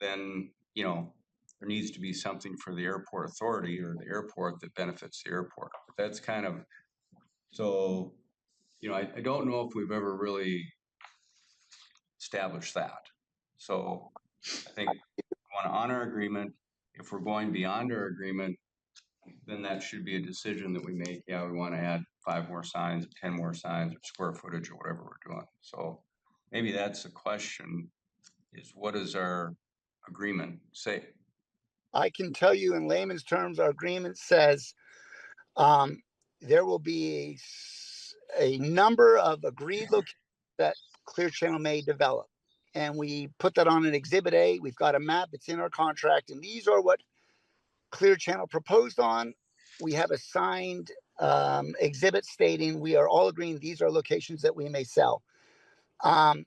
then, you know, there needs to be something for the airport authority or the airport that benefits the airport. But that's kind of, so, you know, I don't know if we've ever really established that. So I think we want to honor our agreement. If we're going beyond our agreement, then that should be a decision that we make. Yeah, we want to add 5 more signs, 10 more signs, or square footage, or whatever we're doing. So maybe that's the question, is what does our agreement say? I can tell you in layman's terms, our agreement says there will be a number of agreed locations that Clear Channel may develop. and we put that on an Exhibit A. We've got a map, it's in our contract, and these are what Clear Channel proposed on. We have a signed exhibit stating we are all agreeing these are locations that we may sell. The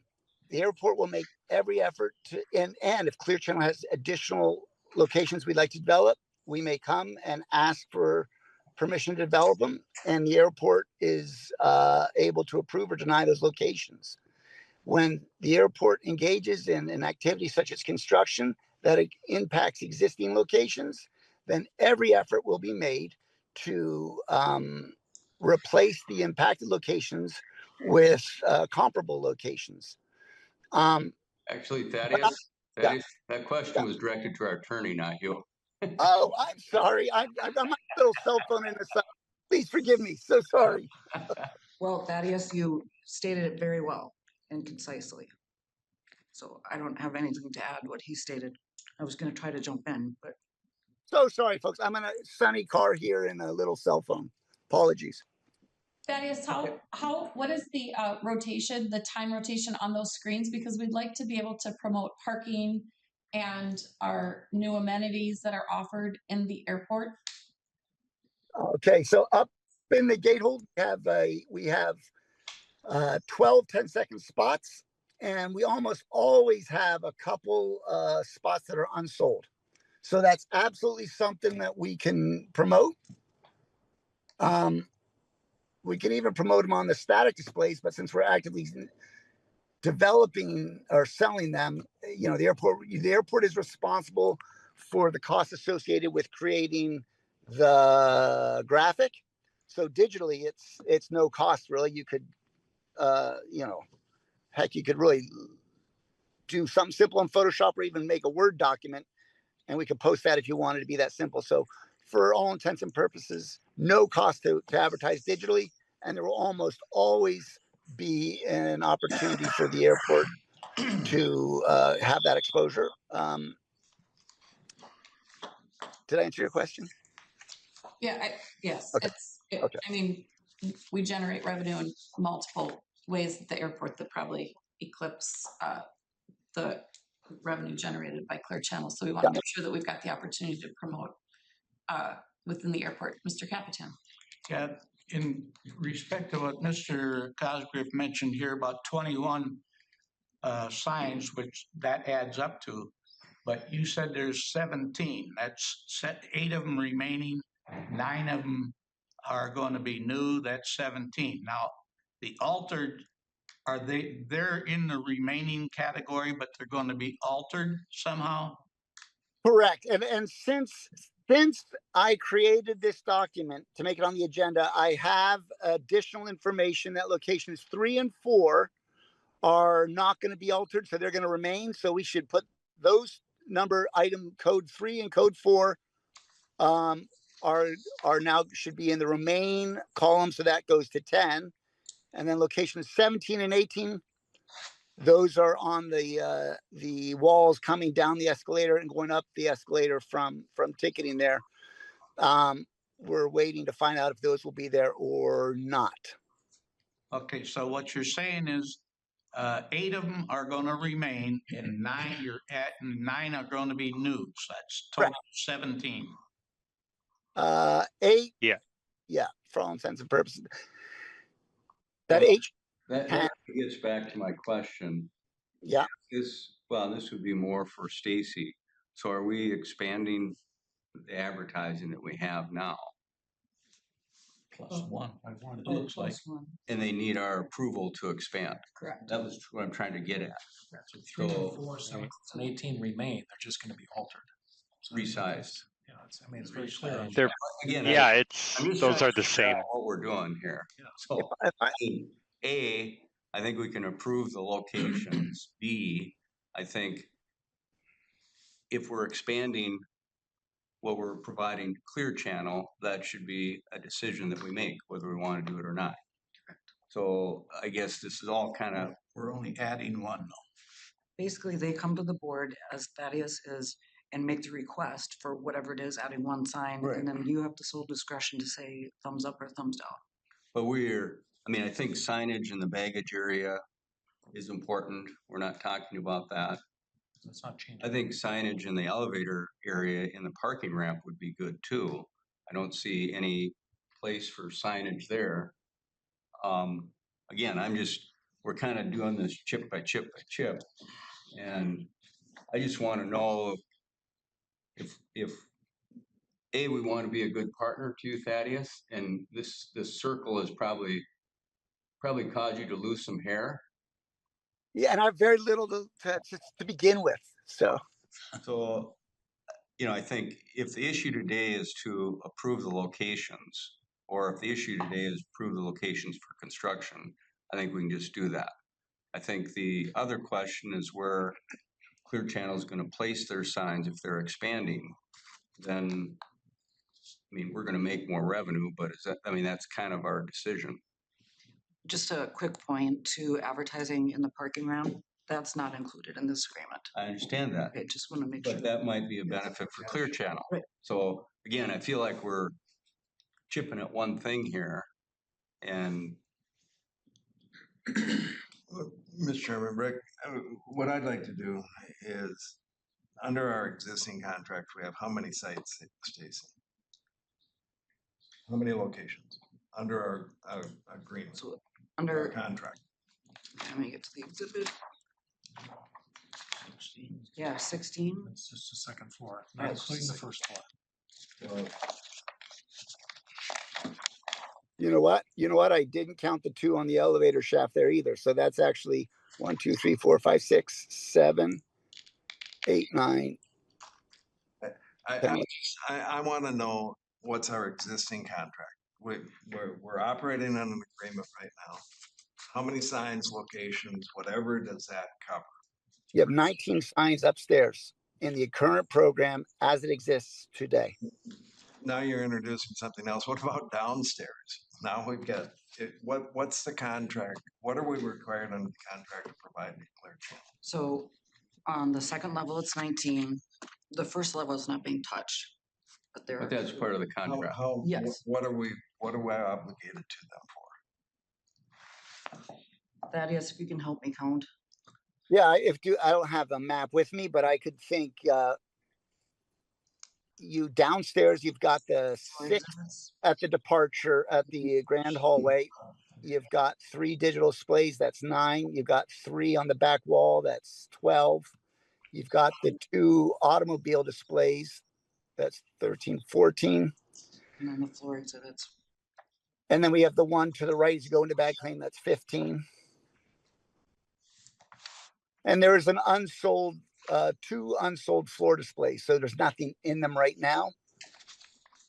airport will make every effort to, and if Clear Channel has additional locations we'd like to develop, we may come and ask for permission to develop them, and the airport is able to approve or deny those locations. When the airport engages in an activity such as construction that impacts existing locations, then every effort will be made to replace the impacted locations with comparable locations. Actually, Thaddeus, that question was directed to our attorney, not you. Oh, I'm sorry. I've got my little cell phone in the side. Please forgive me. So sorry. Well, Thaddeus, you stated it very well and concisely. So I don't have anything to add what he stated. I was gonna try to jump in, but So sorry, folks. I'm in a sunny car here in a little cell phone. Apologies. Thaddeus, what is the rotation, the time rotation on those screens? Because we'd like to be able to promote parking and our new amenities that are offered in the airport. Okay, so up in the gate hold, we have 12 10-second spots, and we almost always have a couple spots that are unsold. So that's absolutely something that we can promote. We can even promote them on the static displays, but since we're actively developing or selling them, the airport is responsible for the cost associated with creating the graphic. So digitally, it's no cost really. You could, heck, you could really do something simple in Photoshop or even make a Word document, and we could post that if you wanted to be that simple. So for all intents and purposes, no cost to advertise digitally, and there will almost always be an opportunity for the airport to have that exposure. Did I answer your question? Yeah, yes. Okay. I mean, we generate revenue in multiple ways at the airport that probably eclipse the revenue generated by Clear Channel. So we want to make sure that we've got the opportunity to promote within the airport. Mr. Capitan. Yeah, in respect to what Mr. Cosgriff mentioned here about 21 signs, which that adds up to, but you said there's 17. That's 8 of them remaining. 9 of them are going to be new. That's 17. Now, the altered, they're in the remaining category, but they're going to be altered somehow? Correct. And since I created this document to make it on the agenda, I have additional information that locations 3 and 4 are not going to be altered, so they're going to remain. So we should put those number item code 3 and code 4 are now should be in the remain column, so that goes to 10. And then locations 17 and 18, those are on the walls coming down the escalator and going up the escalator from ticketing there. We're waiting to find out if those will be there or not. Okay, so what you're saying is 8 of them are going to remain, and 9 are going to be new. So that's total 17. 8. Yeah, for all intents and purposes. That gets back to my question. Yeah. This would be more for Stacy. So are we expanding the advertising that we have now? +1. It looks like. And they need our approval to expand. Correct. That was what I'm trying to get at. So 3 and 4, 17 and 18 remain. They're just going to be altered. So Resized. Yeah, it's very clear. They're, Again, those are the same. What we're doing here. Yeah. So I think we can approve the locations. B, I think if we're expanding what we're providing Clear Channel, that should be a decision that we make, whether we want to do it or not. So I guess this is all kind of. We're only adding 1 though. Basically, they come to the board as Thaddeus is and make the request for whatever it is, adding 1 sign, and then you have the sole discretion to say thumbs up or thumbs down. But I think signage in the baggage area is important. We're not talking about that. It's not changing. I think signage in the elevator area in the parking ramp would be good too. I don't see any place for signage there. Again, we're kind of doing this chip by chip by chip. And I just want to know if we want to be a good partner to you, Thaddeus, and this circle has probably caused you to lose some hair. Yeah, and I have very little to begin with. So, I think if the issue today is to approve the locations, or if the issue today is approve the locations for construction, I think we can just do that. I think the other question is where Clear Channel is going to place their signs if they're expanding. Then, I mean, we're going to make more revenue, but that's kind of our decision. Just a quick point to advertising in the parking ramp, that's not included in this agreement. I understand that. Okay, just want to make sure. But that might be a benefit for Clear Channel. Right. So again, I feel like we're chipping at one thing here. And Mr. Chairman, Rick, what I'd like to do is, under our existing contract, we have how many sites, Stacy? How many locations under our agreement? So our under, contract. let me get to the exhibit. Yeah, 16. It's just the second floor, Right. not including the first floor. you know what? I didn't count the 2 on the elevator shaft there either. So that's actually 1, 2, 3, 4, 5, 6, 7, 8, 9. I want to know what's our existing contract. We're operating on an agreement right now. How many signs, locations, whatever does that cover? You have 19 signs upstairs in the current program as it exists today. Now you're introducing something else. What about downstairs? Now we've got what's the contract? What are we required under the contract to provide to Clear Channel? So on the second level, it's 19. The first level is not being touched. But that's part of the contract. Yes. What are we obligated to them for? Thaddeus, if you can help me count. Yeah, I don't have a map with me, but I could think you downstairs, you've got the 6 at the departure at the grand hallway. You've got 3 digital displays, that's 9. You've got 3 on the back wall, that's 12. You've got the 2 automobile displays, that's 13, 14. And then the floor exhibits. And then we have the one to the right as you go into bag claim, that's 15. And there is an unsold, 2 unsold floor displays. So there's nothing in them right now.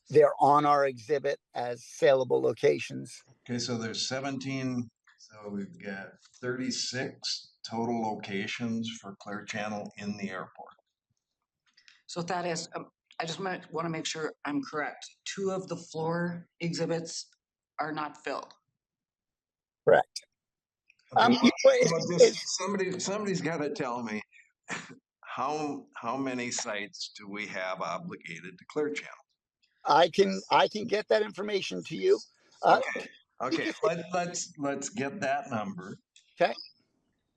They're on our exhibit as saleable locations. Okay, so there's 17. So we've got 36 total locations for Clear Channel in the airport. So Thaddeus, I just want to make sure I'm correct. 2 of the floor exhibits are not filled. Correct. Somebody's got to tell me how many sites do we have obligated to Clear Channel? I can get that information to you. Okay. Let's get that number. Okay.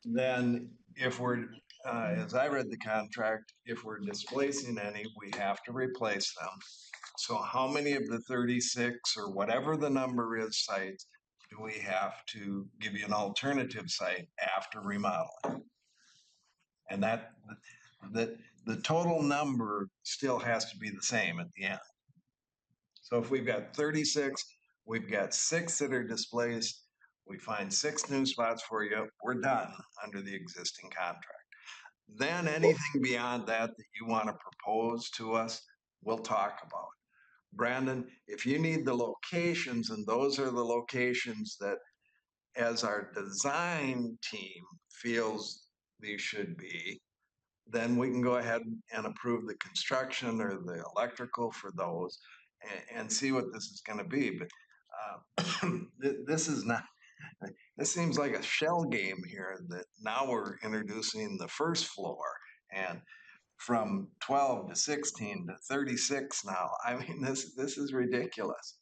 Then if we're as I read the contract, if we're displacing any, we have to replace them. So how many of the 36 or whatever the number is sites do we have to give you an alternative site after remodeling? And that the total number still has to be the same at the end. So if we've got 36, we've got 6 that are displaced, we find 6 new spots for you, we're done under the existing contract. Then anything beyond that you want to propose to us, we'll talk about. Brandon, if you need the locations, and those are the locations that as our design team feels these should be, then we can go ahead and approve the construction or the electrical for those and see what this is going to be. But this is not, this seems like a shell game here that now we're introducing the first floor and from 12 to 16 to 36 now. I mean, this is ridiculous.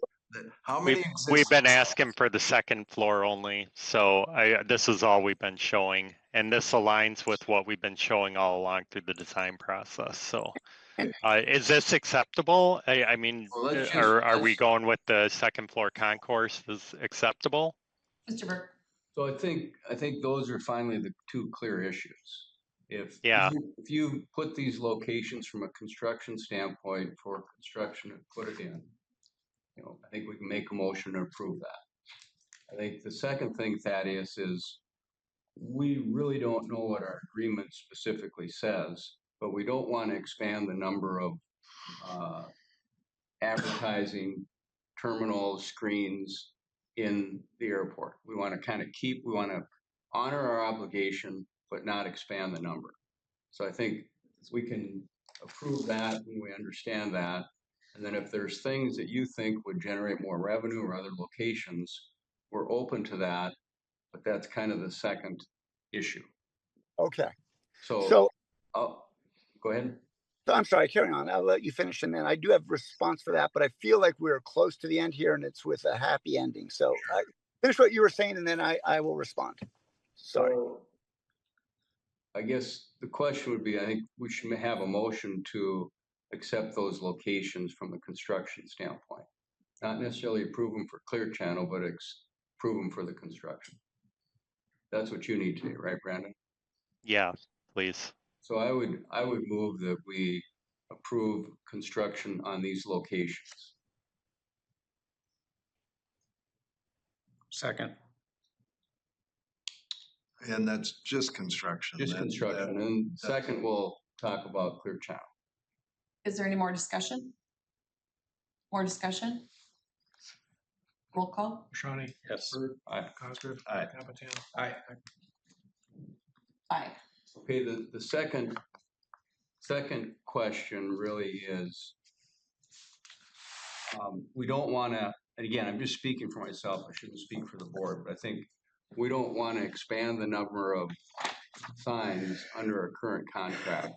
How We've, many we've been existing- asking for the second floor only, so this is all we've been showing. And this aligns with what we've been showing all along through the design process, so. Is this acceptable? I mean, Well, let's just- are we let's- going with the second floor concourse is acceptable? Mr. Burke? So I think those are finally the two clear issues. Yeah. If you put these locations from a construction standpoint for construction and put it in, I think we can make a motion to approve that. I think the second thing, Thaddeus, is we really don't know what our agreement specifically says, but we don't want to expand the number of advertising terminals, screens in the airport. We want to honor our obligation, but not expand the number. So I think we can approve that when we understand that. And then if there's things that you think would generate more revenue or other locations, we're open to that, but that's kind of the second issue. Okay. So, go ahead. So I'm sorry, carry on. I'll let you finish, and then I do have a response for that, but I feel like we're close to the end here, and it's with a happy ending. So finish what you were saying, and then I will respond. Sorry. So I guess the question would be, I think we should have a motion to accept those locations from a construction standpoint. Not necessarily approve them for Clear Channel, but approve them for the construction. That's what you need to do, right, Brandon? Yeah, please. So I would move that we approve construction on these locations. Second. And that's just construction. Just construction. And second, we'll talk about Clear Channel. Is there any more discussion? More discussion? Roll call? Shawnee? Yes. Aye. Cosgrove? Aye. Kapatan? Aye. Aye. Okay, the second question really is, we don't want to, and again, I'm just speaking for myself, I shouldn't speak for the board, but I think we don't want to expand the number of signs under our current contract.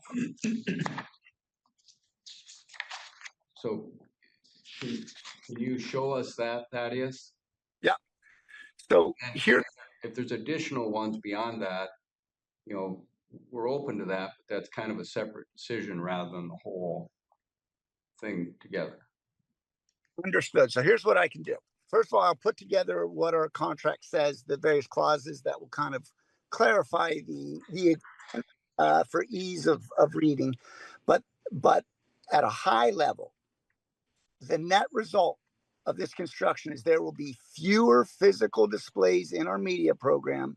So can you show us that, Thaddeus? Yeah. So And here, if there's additional ones beyond that, we're open to that, but that's kind of a separate decision rather than the whole thing together. understood. So here's what I can do. First of all, I'll put together what our contract says, the various clauses that will kind of clarify the for ease of reading. But at a high level, the net result of this construction is there will be fewer physical displays in our media program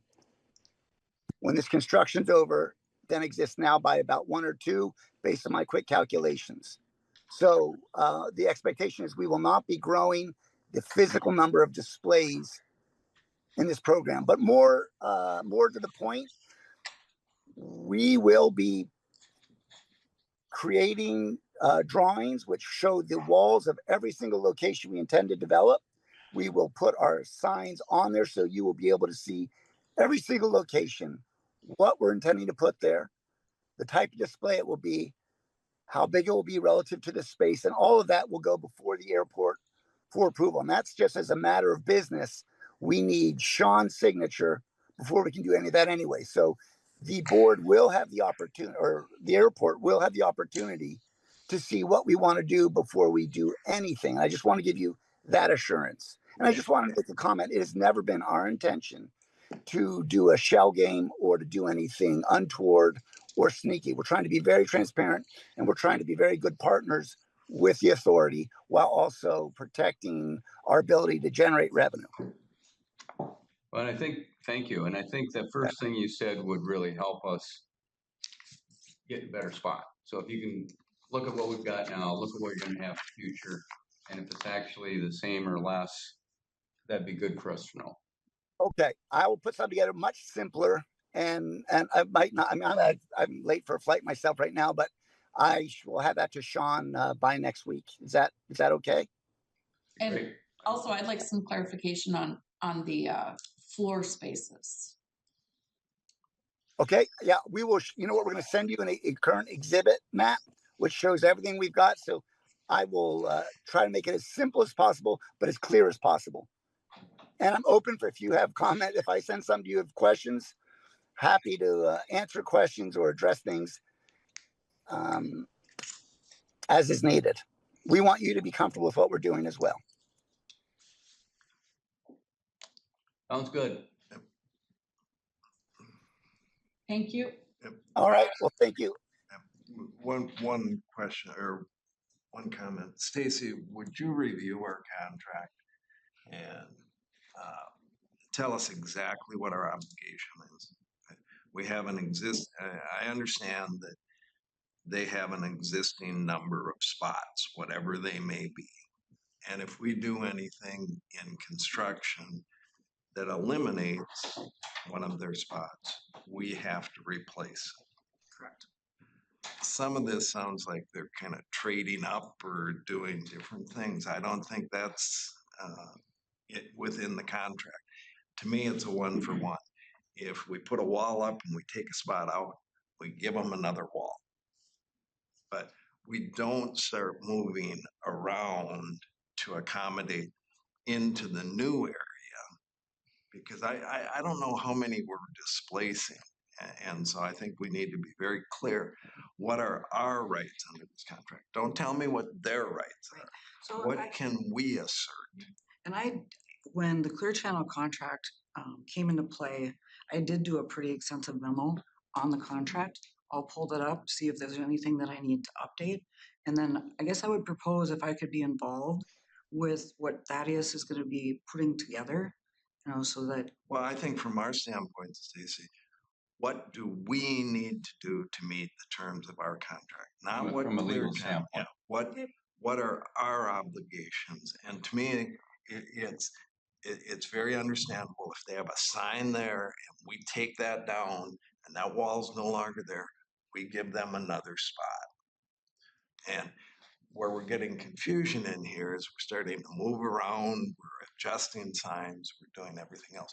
when this construction's over than exists now by about 1 or 2 based on my quick calculations. So the expectation is we will not be growing the physical number of displays in this program, but more to the point, we will be creating drawings which show the walls of every single location we intend to develop. We will put our signs on there so you will be able to see every single location, what we're intending to put there, the type of display it will be, how big it will be relative to the space, and all of that will go before the airport for approval. And that's just as a matter of business. We need Sean's signature before we can do any of that anyway. So the board will have the opportunity, or the airport will have the opportunity to see what we want to do before we do anything. I just want to give you that assurance. And I just want to make a comment. It has never been our intention to do a shell game or to do anything untoward or sneaky. We're trying to be very transparent, and we're trying to be very good partners with the authority while also protecting our ability to generate revenue. Well, thank you. And I think the first thing you said would really help us get in a better spot. So if you can look at what we've got now, look at what you're going to have in the future, and if it's actually the same or less, that'd be good for us to know. Okay, I will put something together much simpler, and I might not. I mean, I'm late for a flight myself right now, but I will have that to Sean by next week. Is that okay? And Great. also, I'd like some clarification on the floor spaces. Okay, yeah, we will. You know what? We're going to send you a current exhibit map, which shows everything we've got. So I will try to make it as simple as possible, but as clear as possible. And I'm open for if you have comment, if I send some to you have questions, happy to answer questions or address things as is needed. We want you to be comfortable with what we're doing as well. Sounds good. Thank you. All right. Well, thank you. One question or one comment. Stacy, would you review our contract and tell us exactly what our obligation is? We have an I understand that they have an existing number of spots, whatever they may be. And if we do anything in construction that eliminates one of their spots, we have to replace it. Correct. Some of this sounds like they're kind of trading up or doing different things. I don't think that's within the contract. To me, it's a one for one. If we put a wall up and we take a spot out, we give them another wall. But we don't start moving around to accommodate into the new area, because I don't know how many we're displacing. And so I think we need to be very clear, what are our rights under this contract? Don't tell me what their rights are. So What can we assert? And when the Clear Channel contract came into play, I did do a pretty extensive memo on the contract. I'll pull that up, see if there's anything that I need to update. And then I guess I would propose if I could be involved with what Thaddeus is going to be putting together, so that. Well, I think from our standpoint, Stacy, what do we need to do to meet the terms of our contract? Not what From a Clear legal Channel. standpoint. Yeah, what are our obligations? And to me, it's very understandable if they have a sign there and we take that down and that wall's no longer there, we give them another spot. And where we're getting confusion in here is we're starting to move around, we're adjusting signs, we're doing everything else.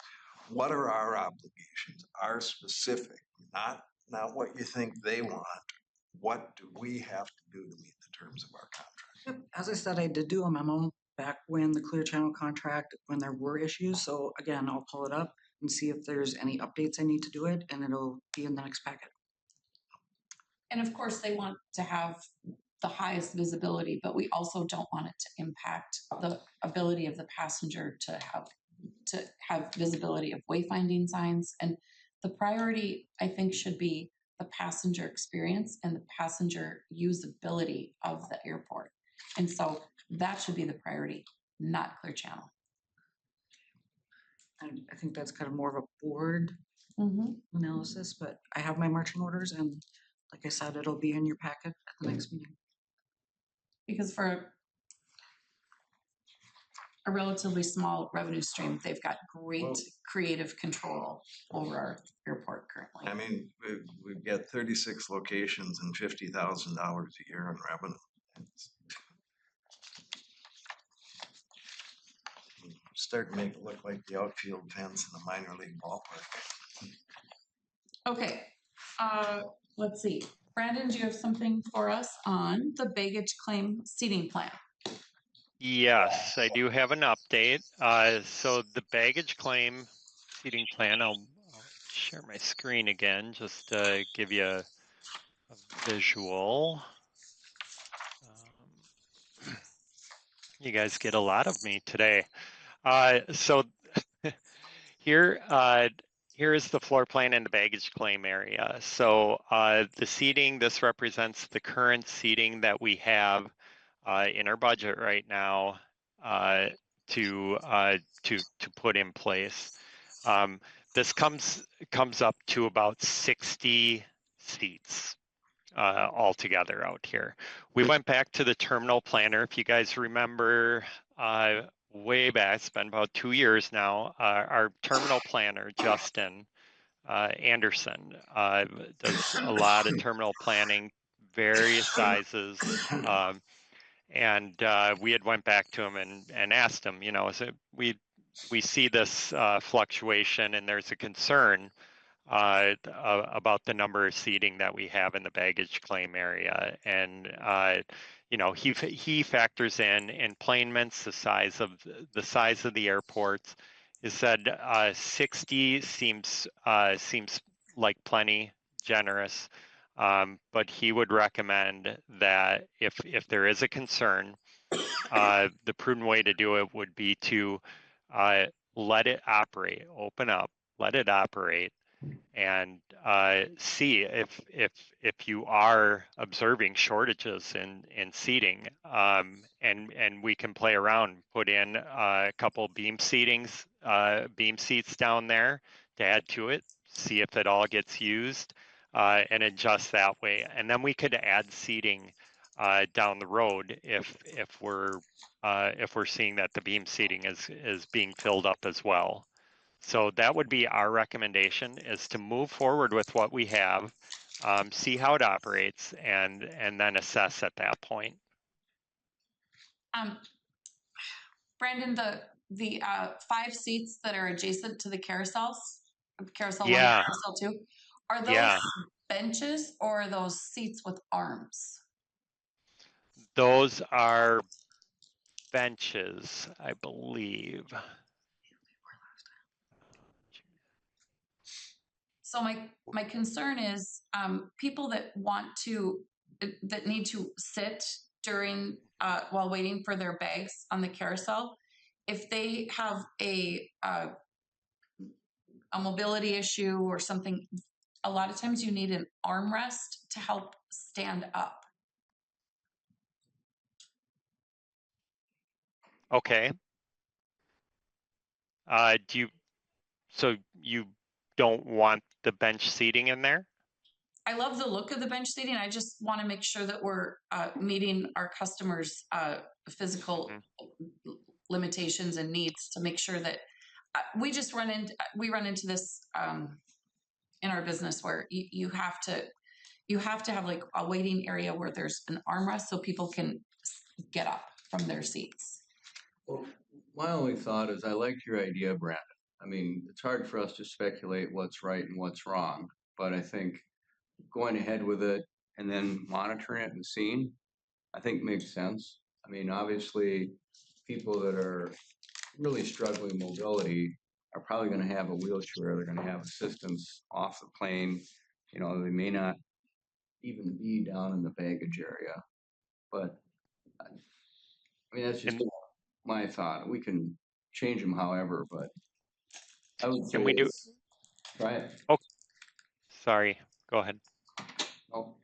What are our obligations? Our specific, not what you think they want. What do we have to do to meet the terms of our contract? As I said, I did do a memo back when the Clear Channel contract, when there were issues. So again, I'll pull it up and see if there's any updates I need to do it, and it'll be in the next packet. And of course, they want to have the highest visibility, but we also don't want it to impact the ability of the passenger to have visibility of wayfinding signs. And the priority, I think, should be the passenger experience and the passenger usability of the airport. And so that should be the priority, not Clear Channel. And I think that's kind of more of a board analysis, but I have my marching orders, and like I said, it'll be in your packet at the next meeting. Because for a relatively small revenue stream, they've got great creative control over our airport currently. I mean, we've got 36 locations and $50,000 a year in revenue. Start to make it look like the outfield fence in a minor league ballpark. Okay, let's see. Brandon, do you have something for us on the baggage claim seating plan? Yes, I do have an update. So the baggage claim seating plan, I'll share my screen again, just to give you a visual. You guys get a lot of me today. So here is the floor plan and the baggage claim area. So the seating, this represents the current seating that we have in our budget right now to put in place. This comes up to about 60 seats altogether out here. We went back to the terminal planner. If you guys remember, way back, it's been about 2 years now. Our terminal planner, Justin Anderson, does a lot of terminal planning, various sizes. And we had went back to him and asked him, we see this fluctuation and there's a concern about the number of seating that we have in the baggage claim area. And, you know, he factors in emplanements, the size of the airports. He said 60 seems like plenty generous, but he would recommend that if there is a concern, the prudent way to do it would be to let it operate, open up, let it operate, and see if you are observing shortages in seating, and we can play around, put in a couple beam seats down there to add to it, see if it all gets used, and adjust that way. And then we could add seating down the road if we're seeing that the beam seating is being filled up as well. So that would be our recommendation, is to move forward with what we have, see how it operates, and then assess at that point. Brandon, the 5 seats that are adjacent to the carousels, carousel 1 Yeah. and carousel 2, are those Yeah. benches or are those seats with arms? Those are benches, I believe. So my concern is people that need to sit during while waiting for their bags on the carousel, if they have a mobility issue or something, a lot of times you need an armrest to help stand up. Okay. So you don't want the bench seating in there? I love the look of the bench seating. I just want to make sure that we're meeting our customers' physical limitations and needs, to make sure that we run into this in our business where you have to have like a waiting area where there's an armrest so people can get up from their seats. Well, my only thought is I liked your idea, Brandon. I mean, it's hard for us to speculate what's right and what's wrong, but I think going ahead with it and then monitoring it and seeing, I think makes sense. I mean, obviously, people that are really struggling mobility are probably going to have a wheelchair. They're going to have assistance off the plane. You know, they may not even be down in the baggage area. But I mean, that's just my thought. We can change them however, but I would say Can we do? try it. Oh, sorry. Go ahead. Oh.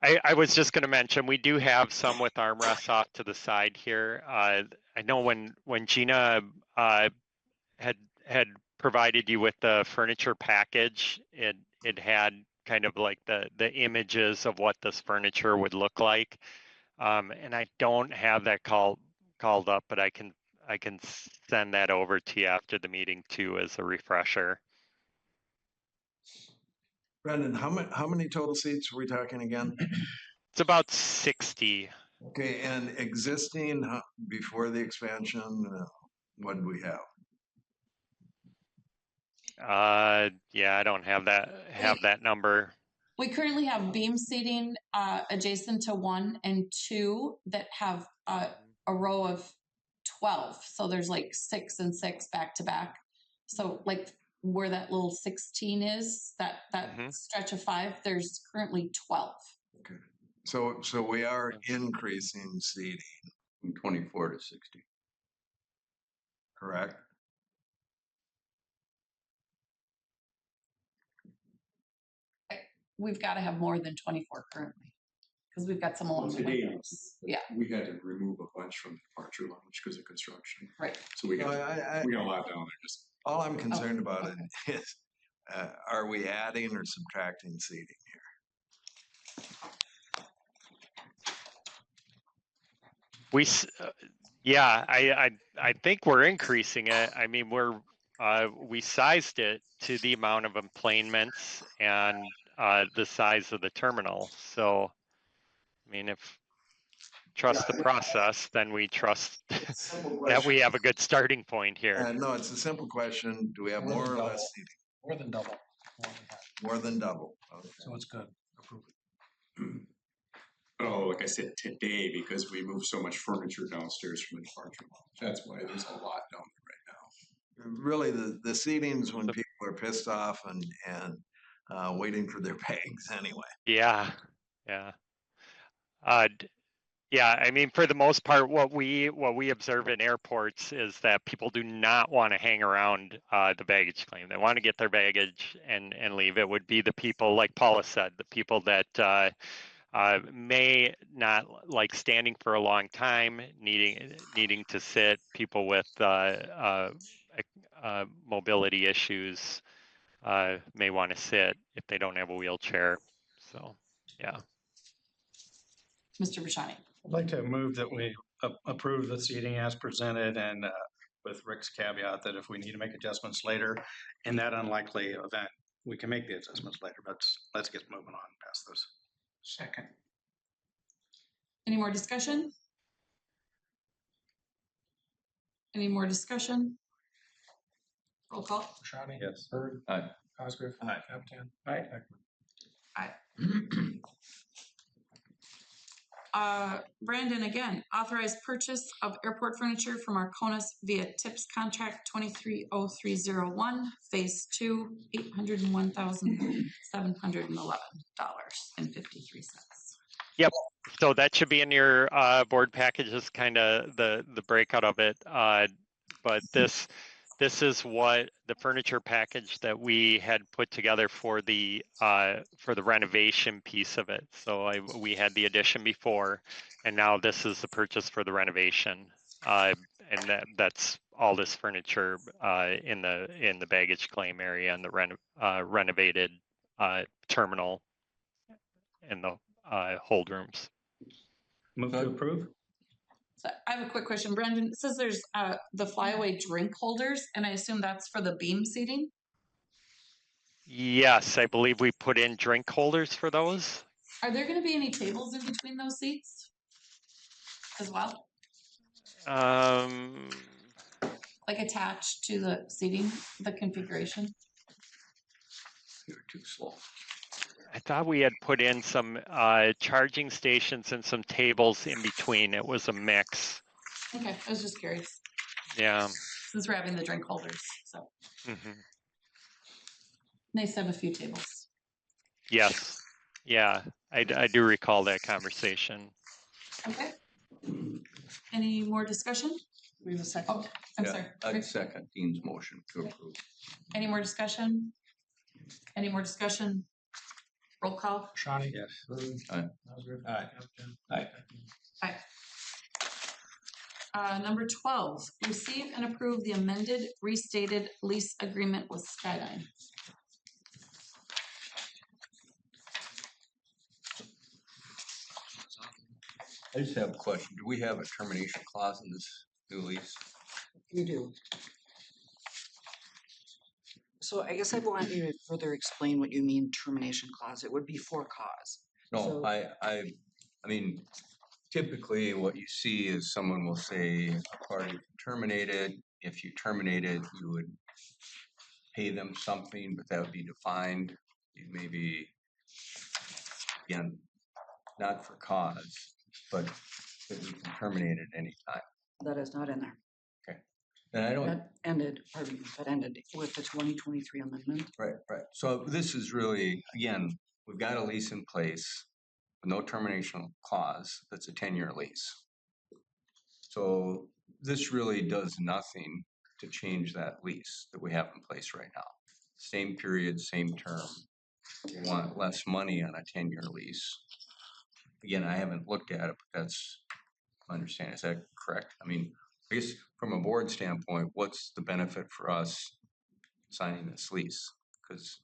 I was just going to mention, we do have some with armrests off to the side here. I know when Gina had provided you with the furniture package, it had kind of like the images of what this furniture would look like. And I don't have that called up, but I can send that over to you after the meeting too, as a refresher. Brendan, how many total seats are we talking again? It's about 60. Okay, and existing before the expansion, what do we have? Yeah, I don't have that number. We currently have beam seating adjacent to 1 and 2 that have a row of 12. So there's like 6 and 6 back to back. So like where that little 16 is, that stretch of 5, there's currently 12. Okay. So we are increasing seating from 24 to 60. Correct? We've got to have more than 24 currently, because we've got some along the way. Yeah. We had to remove a bunch from the departure lounge because of construction. Right. So we got a lot down there. Just all I'm concerned about it is, are we adding or subtracting seating here? Yeah, I think we're increasing it. I mean, we sized it to the amount of emplanements and the size of the terminal. So, I mean, if trust the process, then we trust that we have a good starting point here. No, it's a simple question. Do we have more or less seating? More than double. More than half. More than double. Okay. So it's good. Approve it. Oh, like I said, today, because we moved so much furniture downstairs from the departure lounge. That's why there's a lot down there right now. Really, the seating's when people are pissed off and waiting for their bags anyway. Yeah, yeah. Yeah, I mean, for the most part, what we observe in airports is that people do not want to hang around the baggage claim. They want to get their baggage and leave. It would be the people, like Paula said, the people that may not like standing for a long time, needing to sit. People with mobility issues may want to sit if they don't have a wheelchair. So, yeah. Mr. Bashani. I'd like to move that we approve the seating as presented and with Rick's caveat that if we need to make adjustments later, in that unlikely event, we can make the adjustments later, but let's get moving on past this. Second. Any more discussion? Any more discussion? Roll call. Shani. Yes. Bird. Aye. Cosgrove. Aye. Kaptan. Aye. Heckman. Brandon, again, authorized purchase of airport furniture from Arconis via TIPS contract 230301, phase 2, $801,711.53. Yep. So that should be in your board package. Is kind of the breakout of it. But this is what the furniture package that we had put together for the renovation piece of it. So we had the addition before, and now this is the purchase for the renovation. And that's all this furniture in the baggage claim area and the renovated terminal in the hold rooms. Move to approve. So I have a quick question, Brandon. It says there's the flyaway drink holders, and I assume that's for the beam seating? Yes, I believe we put in drink holders for those. Are there going to be any tables in between those seats as well? Like attached to the seating, the configuration? You're too slow. I thought we had put in some charging stations and some tables in between. It was a mix. Okay, I was just curious. Yeah. Since we're having the drink holders, so Mm-hmm. nice to have a few tables. Yes. Yeah, I do recall that conversation. Okay. Any more discussion? We have a second. Oh, I'm sorry. I'd second Dean's motion to approve. Any more discussion? Any more discussion? Roll call. Shani. Yes. Bird. Aye. Cosgrove. Aye. Kaptan. Aye. Heckman. Aye. Number 12, receive and approve the amended restated lease agreement with Skyline. I just have a question. Do we have a termination clause in this new lease? You do. So I guess I want you to further explain what you mean termination clause. It would be for cause. No, So- I mean, typically what you see is someone will say a party terminated. If you terminated, you would pay them something, but that would be defined. You maybe, again, not for cause, but that we can terminate at any time. That is not in there. And I don't, That ended with the 2023 amendment. right. So this is really, again, we've got a lease in place with no termination clause. That's a 10-year lease. So this really does nothing to change that lease that we have in place right now. Same period, same term. We want less money on a 10-year lease. Again, I haven't looked at it, but that's my understanding. Is that correct? I mean, I guess from a board standpoint, what's the benefit for us signing this lease? Because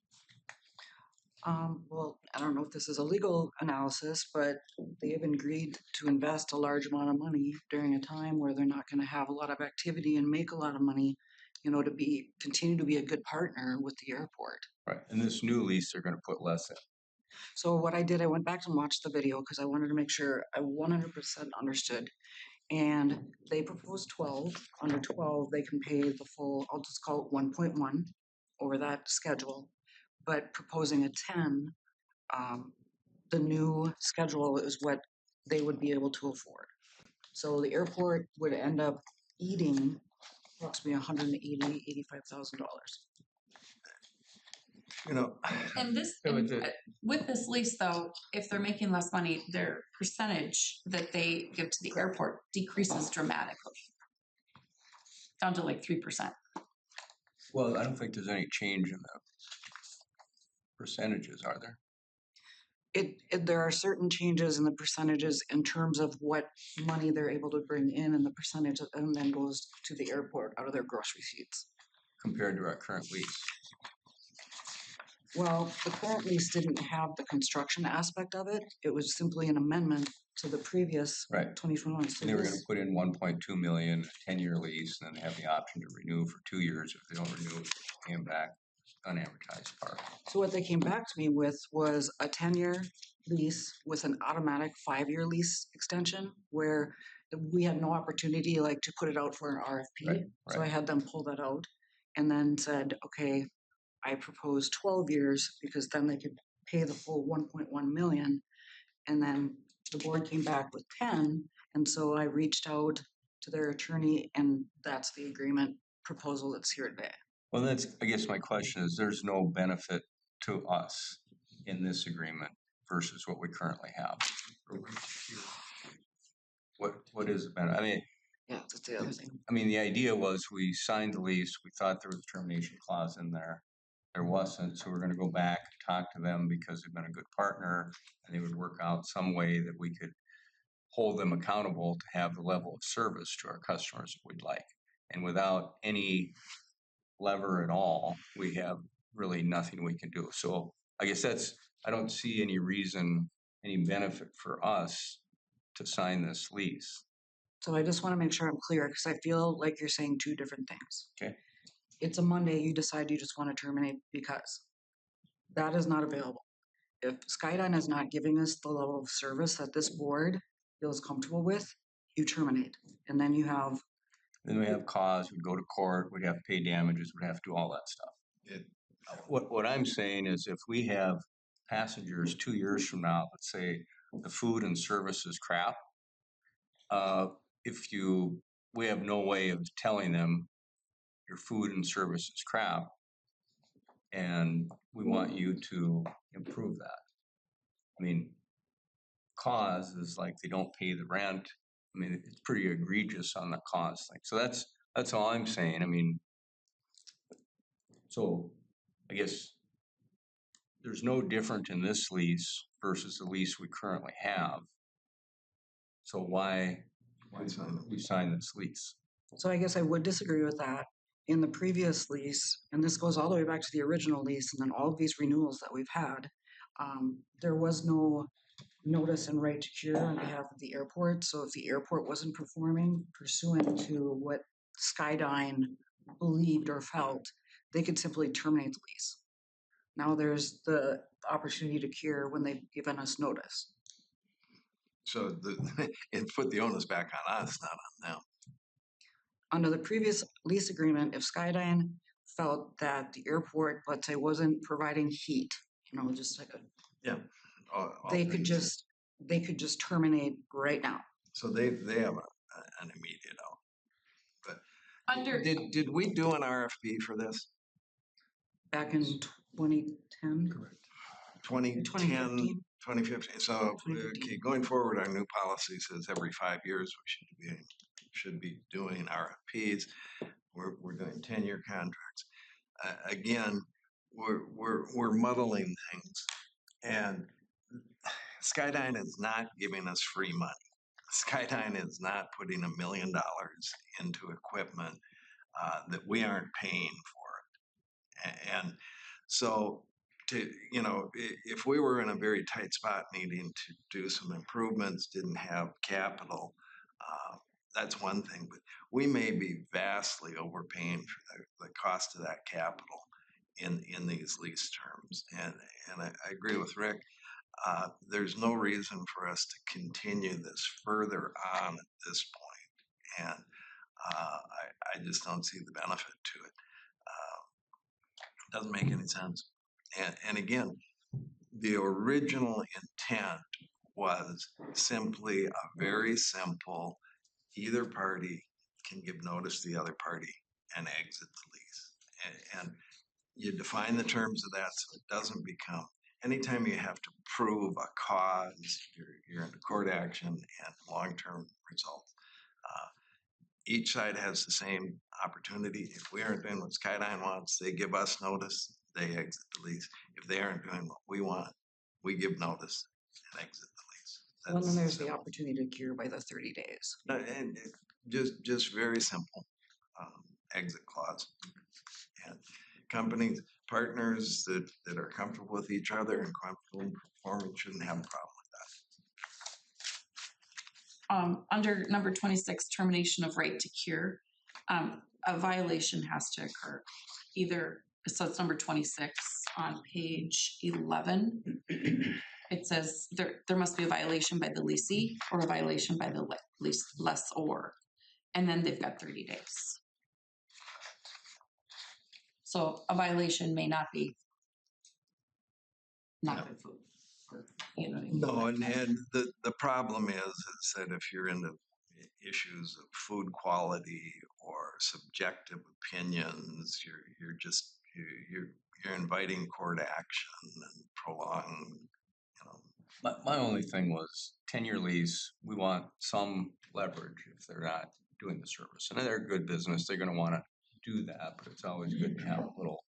Well, I don't know if this is a legal analysis, but they have agreed to invest a large amount of money during a time where they're not going to have a lot of activity and make a lot of money, to continue to be a good partner with the airport. right, in this new lease, they're going to put less in. So what I did, I went back and watched the video because I wanted to make sure I 100% understood. And they proposed 12. Under 12, they can pay the full, I'll just call it 1.1. over that schedule, but proposing a 10, the new schedule is what they would be able to afford. So the airport would end up eating approximately $185,000. You know, And this, it was and, with this lease though, if they're making less money, their percentage that they give to the airport decreases dramatically. Down to like 3%. Well, I don't think there's any change in the percentages, are there? There are certain changes in the percentages in terms of what money they're able to bring in and the percentage of them then goes to the airport out of their gross receipts. Compared to our current lease. Well, the current lease didn't have the construction aspect of it. It was simply an amendment to the previous Right. 2021. So They were gonna this, put in 1.2 million, 10-year lease, and then have the option to renew for 2 years. If they don't renew, pay them back unamortized part. so what they came back to me with was a 10-year lease with an automatic 5-year lease extension where we had no opportunity like to put it out for an RFP. Right, So I right. had them pull that out and then said, okay, I propose 12 years because then they could pay the full 1.1 million. And then the board came back with 10. And so I reached out to their attorney and that's the agreement proposal that's here today. Well, that's, I guess my question is, there's no benefit to us in this agreement versus what we currently have. What is the benefit? I mean, Yeah, that's the other thing. I mean, the idea was we signed the lease, we thought there was a termination clause in there. There wasn't, so we're gonna go back and talk to them because they've been a good partner and they would work out some way that we could hold them accountable to have the level of service to our customers that we'd like. And without any lever at all, we have really nothing we can do. So I guess I don't see any reason, any benefit for us to sign this lease. So I just want to make sure I'm clear because I feel like you're saying two different things. Okay. It's a Monday, you decide you just want to terminate because that is not available. If Skydyne is not giving us the level of service that this board feels comfortable with, you terminate. And then you have, Then we have cause, we'd go to court, we'd have to pay damages, we'd have to do all that stuff. What I'm saying is if we have passengers 2 years from now, let's say the food and service is crap, we have no way of telling them your food and service is crap, and we want you to improve that. I mean, cause is like they don't pay the rent. I mean, it's pretty egregious on the cause thing. So that's all I'm saying. I mean, so I guess there's no different in this lease versus the lease we currently have. So why we sign this lease? so I guess I would disagree with that. In the previous lease, and this goes all the way back to the original lease and then all of these renewals that we've had, there was no notice and right to cure on behalf of the airport. So if the airport wasn't performing pursuant to what Skydyne believed or felt, they could simply terminate the lease. Now there's the opportunity to cure when they've given us notice. So it put the onus back on us, not on them. Under the previous lease agreement, if Skydyne felt that the airport, let's say, wasn't providing heat, just like Yeah. they could just terminate right now. So they have an immediate out. But Under, did we do an RFP for this? Back in 2010? Correct. 2010, 2015. 2015. So okay, going forward, our new policy says every 5 years we should be doing RFPs. We're doing 10-year contracts. Again, we're muddling things, and Skydyne is not giving us free money. Skydyne is not putting $1 million into equipment that we aren't paying for it. And so, if we were in a very tight spot needing to do some improvements, didn't have capital, that's one thing. But we may be vastly overpaying for the cost of that capital in these lease terms. And I agree with Rick. There's no reason for us to continue this further on at this point. And I just don't see the benefit to it. Doesn't make any sense. And again, the original intent was simply a very simple, either party can give notice to the other party and exit the lease. And you define the terms of that so it doesn't become, anytime you have to prove a cause, you're into court action and long-term results. Each side has the same opportunity. If we aren't doing what Skyline wants, they give us notice, they exit the lease. If they aren't doing what we want, we give notice and exit the lease. Well, then there's the opportunity to cure by the 30 days. And just very simple exit clause. And companies, partners that are comfortable with each other and comfortable performing shouldn't have a problem with that. Under number 26, termination of right to cure, a violation has to occur. Either, so it's number 26 on page 11. It says there must be a violation by the leasee or a violation by the lessor. And then they've got 30 days. So a violation may not be not good food. You know what I mean? No, and the problem is that if you're into issues of food quality or subjective opinions, you're inviting court action and prolonged, My only thing was 10-year lease, we want some leverage if they're not doing the service. And they're a good business, they're gonna wanna do that, but it's always good to have a little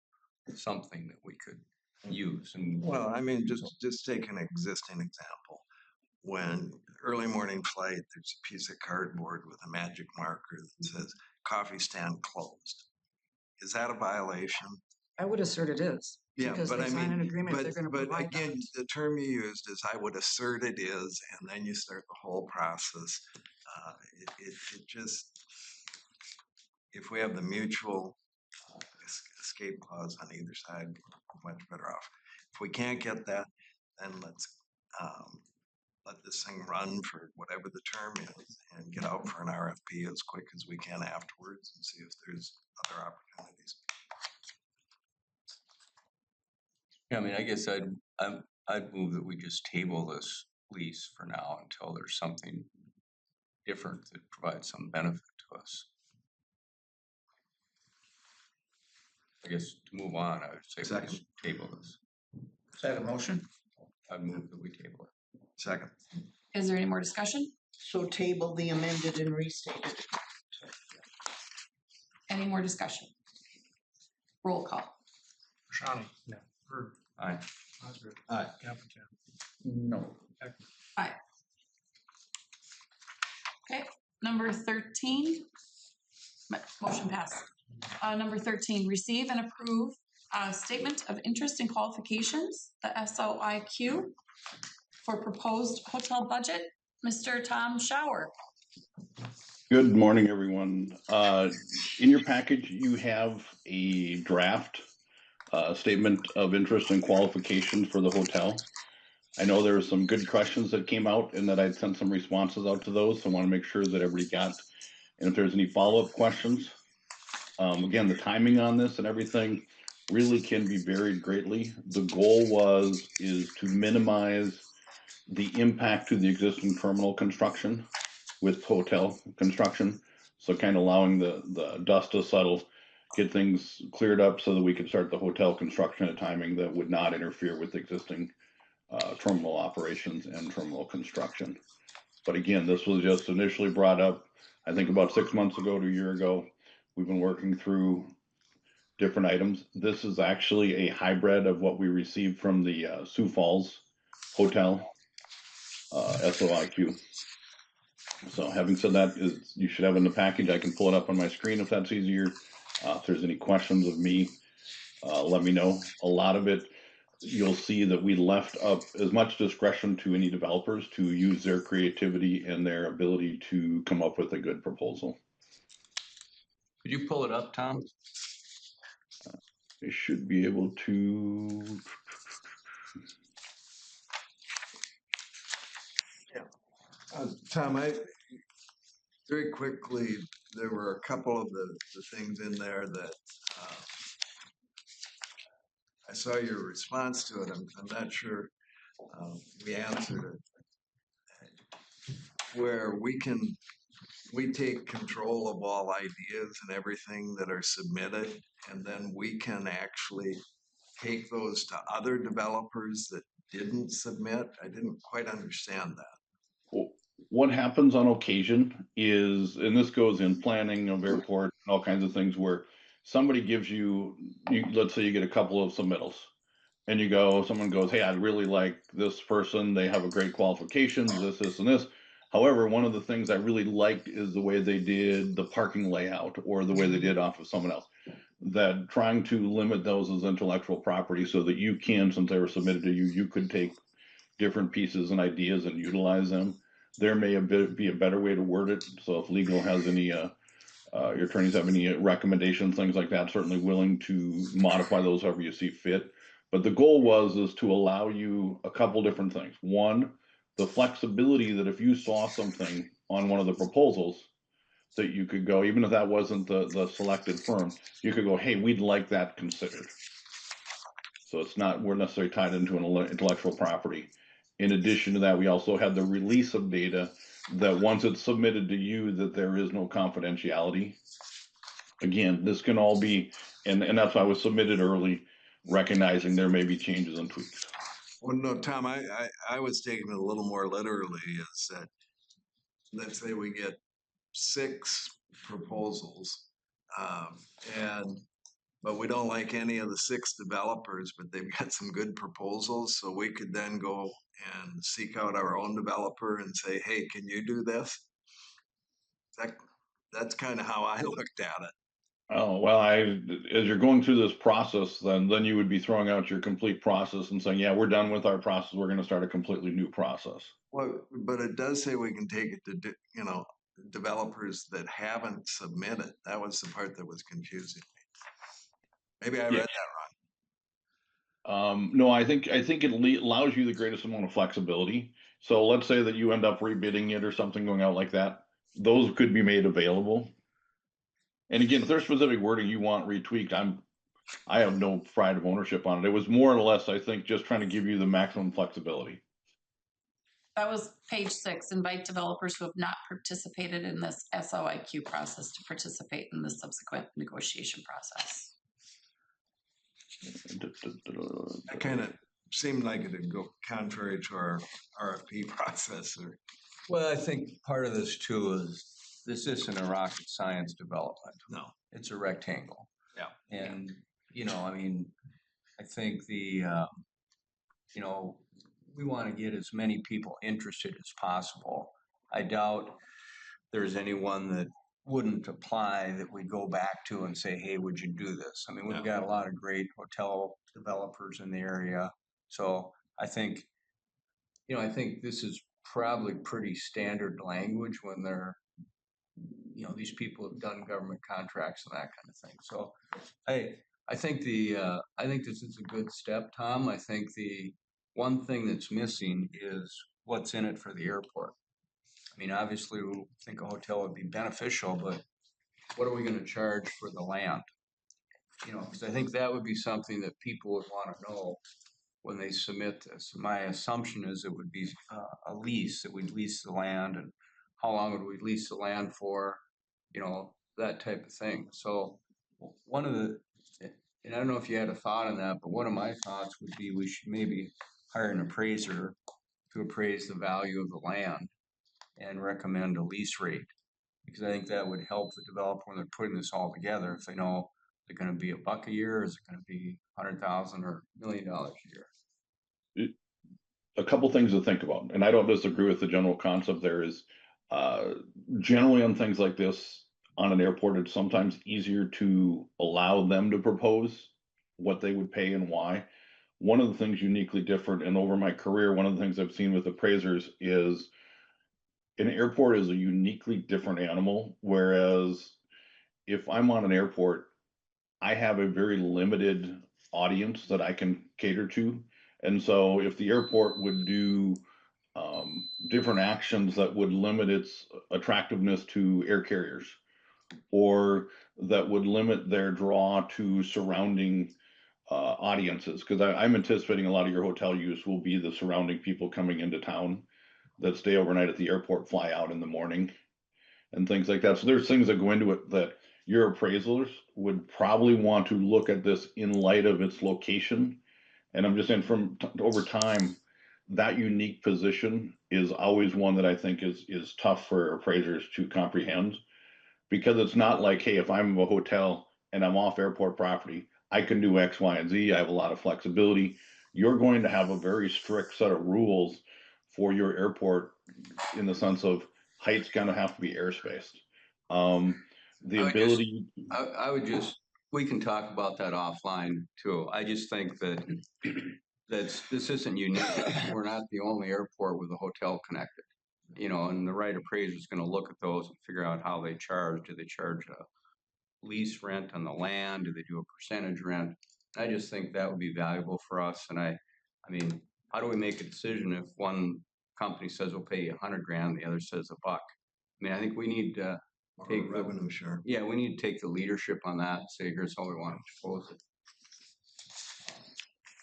something that we could use. And well, I mean, just take an existing example. When early morning flight, there's a piece of cardboard with a magic marker that says coffee stand closed. Is that a violation? I would assert it is. Yeah, Because but they I sign mean, an agreement, they're gonna but provide again, that. the term you used is I would assert it is, and then you start the whole process. It just, if we have the mutual escape clause on either side, we're much better off. If we can't get that, then let's let this thing run for whatever the term is and get out for an RFP as quick as we can afterwards and see if there's other opportunities. Yeah, I mean, I guess I'd move that we just table this lease for now until there's something different that provides some benefit to us. I guess to move on, I would say we just table this. Is that a motion? I'd move that we table it. Second. Is there any more discussion? So table the amended and restated. Any more discussion? Roll call. Shawnee? No. Bird? Aye. Osgood? Aye. Kaplan? No. Aye. Okay, number 13. Motion passed. Number 13, receive and approve a statement of interest and qualifications, the SOIQ, for proposed hotel budget. Mr. Tom Schauer. Good morning, everyone. In your package, you have a draft statement of interest and qualifications for the hotel. I know there were some good questions that came out and that I'd sent some responses out to those. So I want to make sure that everybody got, and if there's any follow-up questions. Again, the timing on this and everything really can be varied greatly. The goal is to minimize the impact to the existing terminal construction with hotel construction. So kind of allowing the dust to settle, get things cleared up so that we can start the hotel construction at a timing that would not interfere with existing terminal operations and terminal construction. But again, this was just initially brought up, I think about 6 months ago to a year ago. We've been working through different items. This is actually a hybrid of what we received from the Sioux Falls Hotel SOIQ. So having said that, you should have in the package. I can pull it up on my screen if that's easier. If there's any questions of me, let me know. A lot of it, you'll see that we left up as much discretion to any developers to use their creativity and their ability to come up with a good proposal. Could you pull it up, Tom? I should be able to. Tom, very quickly, there were a couple of the things in there that I saw your response to it. I'm not sure we answered it. Where we take control of all ideas and everything that are submitted, and then we can actually take those to other developers that didn't submit. I didn't quite understand that. What happens on occasion is, and this goes in planning of airport and all kinds of things, where somebody gives you, let's say you get a couple of submittals, and someone goes, hey, I really like this person. They have a great qualifications, this, and this. However, one of the things I really liked is the way they did the parking layout or the way they did off of someone else. That trying to limit those as intellectual property so that you can, since they were submitted to you, you could take different pieces and ideas and utilize them. There may be a better way to word it. So if legal has any, your attorneys have any recommendations, things like that, certainly willing to modify those however you see fit. But the goal is to allow you a couple different things. One, the flexibility that if you saw something on one of the proposals that you could go, even if that wasn't the selected firm, you could go, hey, we'd like that considered. So we're necessarily tied into an intellectual property. In addition to that, we also had the release of data that once it's submitted to you, that there is no confidentiality. Again, this can all be, and that's why it was submitted early, recognizing there may be changes and tweaks. Well, no, Tom, I was taking it a little more literally, is that, let's say we get 6 proposals, but we don't like any of the 6 developers, but they've got some good proposals, so we could then go and seek out our own developer and say, hey, can you do this? That's kind of how I looked at it. Oh, well, as you're going through this process, then you would be throwing out your complete process and saying, yeah, we're done with our process. We're going to start a completely new process. Well, but it does say we can take it to, developers that haven't submitted. That was the part that was confusing me. Maybe I read that wrong. No, I think it allows you the greatest amount of flexibility. So let's say that you end up rebidding it or something going out like that. Those could be made available. And again, if there's specific wording you want retweaked, I have no pride of ownership on it. It was more or less, I think, just trying to give you the maximum flexibility. That was page 6, invite developers who have not participated in this SOIQ process to participate in the subsequent negotiation process. That kind of seemed like it would go contrary to our RFP process. Well, I think part of this too is this isn't a rocket science development. No. It's a rectangle. Yeah. And, I mean, I think we want to get as many people interested as possible. I doubt there's anyone that wouldn't apply that we go back to and say, hey, would you do this? I mean, we've got a lot of great hotel developers in the area. So I think this is probably pretty standard language when they're, these people have done government contracts and that kind of thing. So I think this is a good step, Tom. I think the one thing that's missing is what's in it for the airport. I mean, obviously, we think a hotel would be beneficial, but what are we going to charge for the land? Because I think that would be something that people would want to know when they submit this. My assumption is it would be a lease, that we'd lease the land, and how long would we lease the land for, that type of thing. So and I don't know if you had a thought on that, but one of my thoughts would be we should maybe hire an appraiser to appraise the value of the land and recommend a lease rate. Because I think that would help the developer when they're putting this all together. If they know they're going to be $1 a year, or is it going to be $100,000 or $1 million a year? A couple things to think about, and I don't disagree with the general concept. There is generally on things like this on an airport, it's sometimes easier to allow them to propose what they would pay and why. One of the things uniquely different, and over my career, one of the things I've seen with appraisers is an airport is a uniquely different animal. Whereas if I'm on an airport, I have a very limited audience that I can cater to. And so if the airport would do different actions that would limit its attractiveness to air carriers, or that would limit their draw to surrounding audiences, because I'm anticipating a lot of your hotel use will be the surrounding people coming into town that stay overnight at the airport, fly out in the morning, and things like that. So there's things that go into it that your appraisals would probably want to look at this in light of its location. And I'm just saying over time, that unique position is always one that I think is tough for appraisers to comprehend, because it's not like, hey, if I'm a hotel and I'm off airport property, I can do X, Y, and Z. I have a lot of flexibility. You're going to have a very strict set of rules for your airport in the sense of height's going to have to be airspace. The ability. I would just, we can talk about that offline too. I just think that this isn't unique. We're not the only airport with a hotel connected, you know, and the right appraiser is going to look at those and figure out how they charge. Do they charge a lease rent on the land? Do they do a percentage rent? I just think that would be valuable for us. And I mean, how do we make a decision if one company says we'll pay you $100,000, the other says $1? I mean, I think we need to take revenue share. Yeah, we need to take the leadership on that and say, here's how we want to propose it.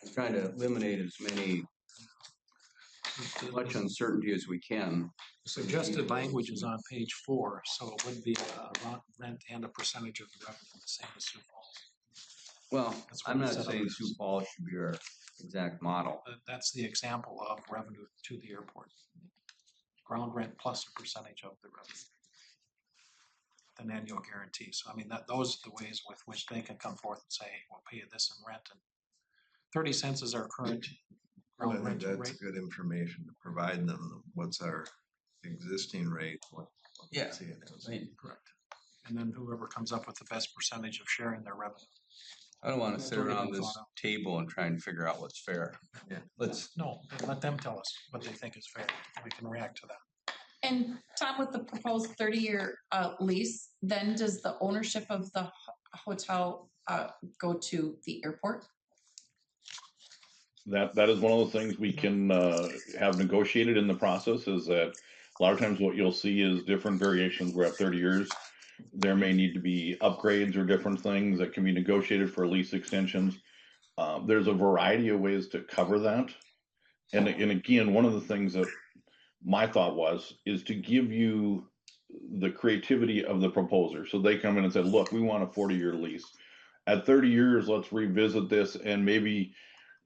I'm trying to eliminate as much uncertainty as we can. The suggested language is on page 4, so it would be a rent and a percentage of the revenue, the same as Sioux Falls. Well, I'm not saying Sioux Falls should be our exact model. That's the example of revenue to the airport. Ground rent plus a percentage of the revenue. An annual guarantee. So I mean, those are the ways with which they can come forth and say, we'll pay you this in rent, and 30 cents is our current Well, I ground think rental that's rate. good information to provide them. What's our existing rate? What Yeah. see it as. Correct. And then whoever comes up with the best percentage of sharing their revenue. I don't want to That's sit already around been this thought out. table and try and figure out what's fair. Yeah. No, let them tell us what they think is fair. We can react to that. And Tom, with the proposed 30-year lease, then does the ownership of the hotel go to the airport? That is one of the things we can have negotiated in the process, is that a lot of times what you'll see is different variations. We're at 30 years. There may need to be upgrades or different things that can be negotiated for lease extensions. There's a variety of ways to cover that. And again, one of the things that my thought is to give you the creativity of the proposer. So they come in and say, look, we want a 40-year lease. At 30 years, let's revisit this, and maybe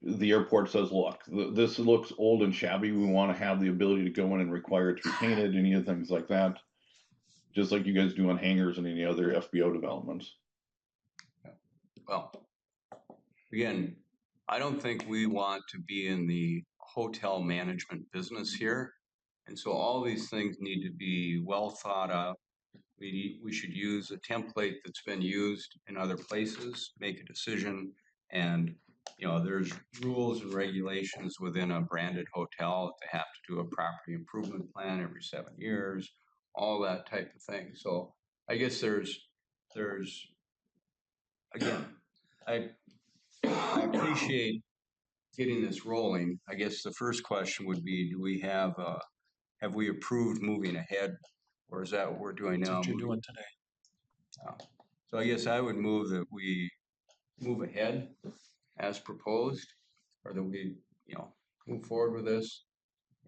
the airport says, look, this looks old and shabby. We want to have the ability to go in and require it to be painted, any of things like that. Just like you guys do on hangars and any other FBO developments. Well, again, I don't think we want to be in the hotel management business here. And so all these things need to be well thought out. We should use a template that's been used in other places, make a decision, and you know, there's rules and regulations within a branded hotel. They have to do a property improvement plan every 7 years, all that type of thing. So I guess there's again, I appreciate getting this rolling. I guess the first question would be, do we have we approved moving ahead, or is that what we're doing now? That's what you're doing today. So I guess I would move that we move ahead as proposed, or that we, you know, move forward with this.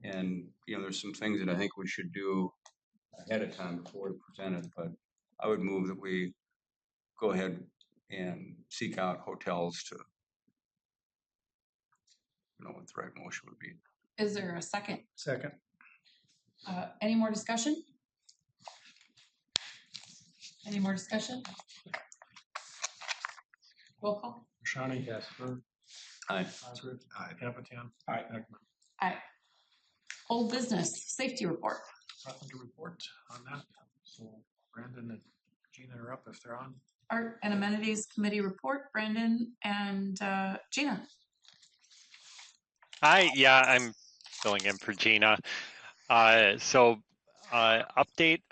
And, you know, there's some things that I think we should do ahead of time before we present it, but I would move that we go ahead and seek out hotels to, you know, what the right motion would be. Is there a second? Second. Any more discussion? Any more discussion? Roll call. Shawnee? Yes. Aye. Cosgrove? Aye. Capitown? Aye. Ekman? Aye. Old business, safety report. Nothing to report on that. So Brandon and Gina are up if they're on. Art and Amenities Committee report, Brandon and Gina. Hi, yeah, I'm filling in for Gina. Update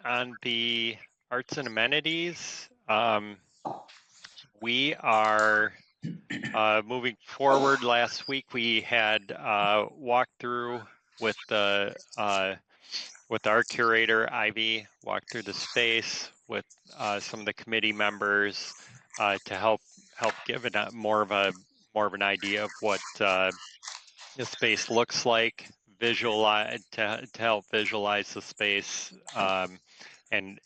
on the arts and amenities. We are moving forward. Last week we had walked through with our curator Ivy, walked through the space with some of the committee members to help give it more of a more of an idea of what the space looks like, visualize to help visualize the space, and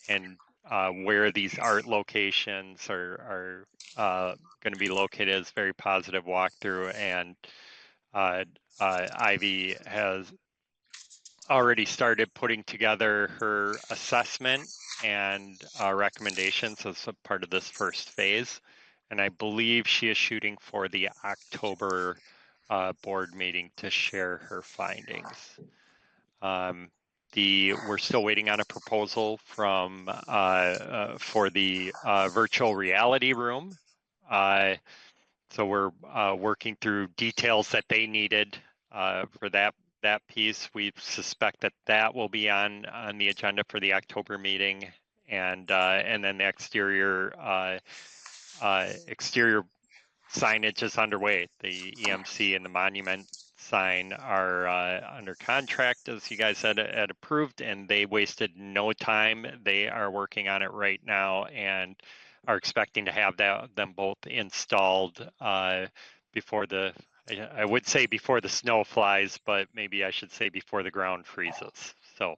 where these art locations are going to be located. Is very positive walkthrough, and Ivy has already started putting together her assessment and recommendations as a part of this first phase. And I believe she is shooting for the October board meeting to share her findings. We're still waiting on a proposal from for the virtual reality room. So we're working through details that they needed for that piece. We suspect that will be on the agenda for the October meeting, and then the exterior signage is underway. The EMC and the monument sign are under contract, as you guys had approved, and they wasted no time. They are working on it right now and are expecting to have them both installed before the, I would say before the snow flies, but maybe I should say before the ground freezes. So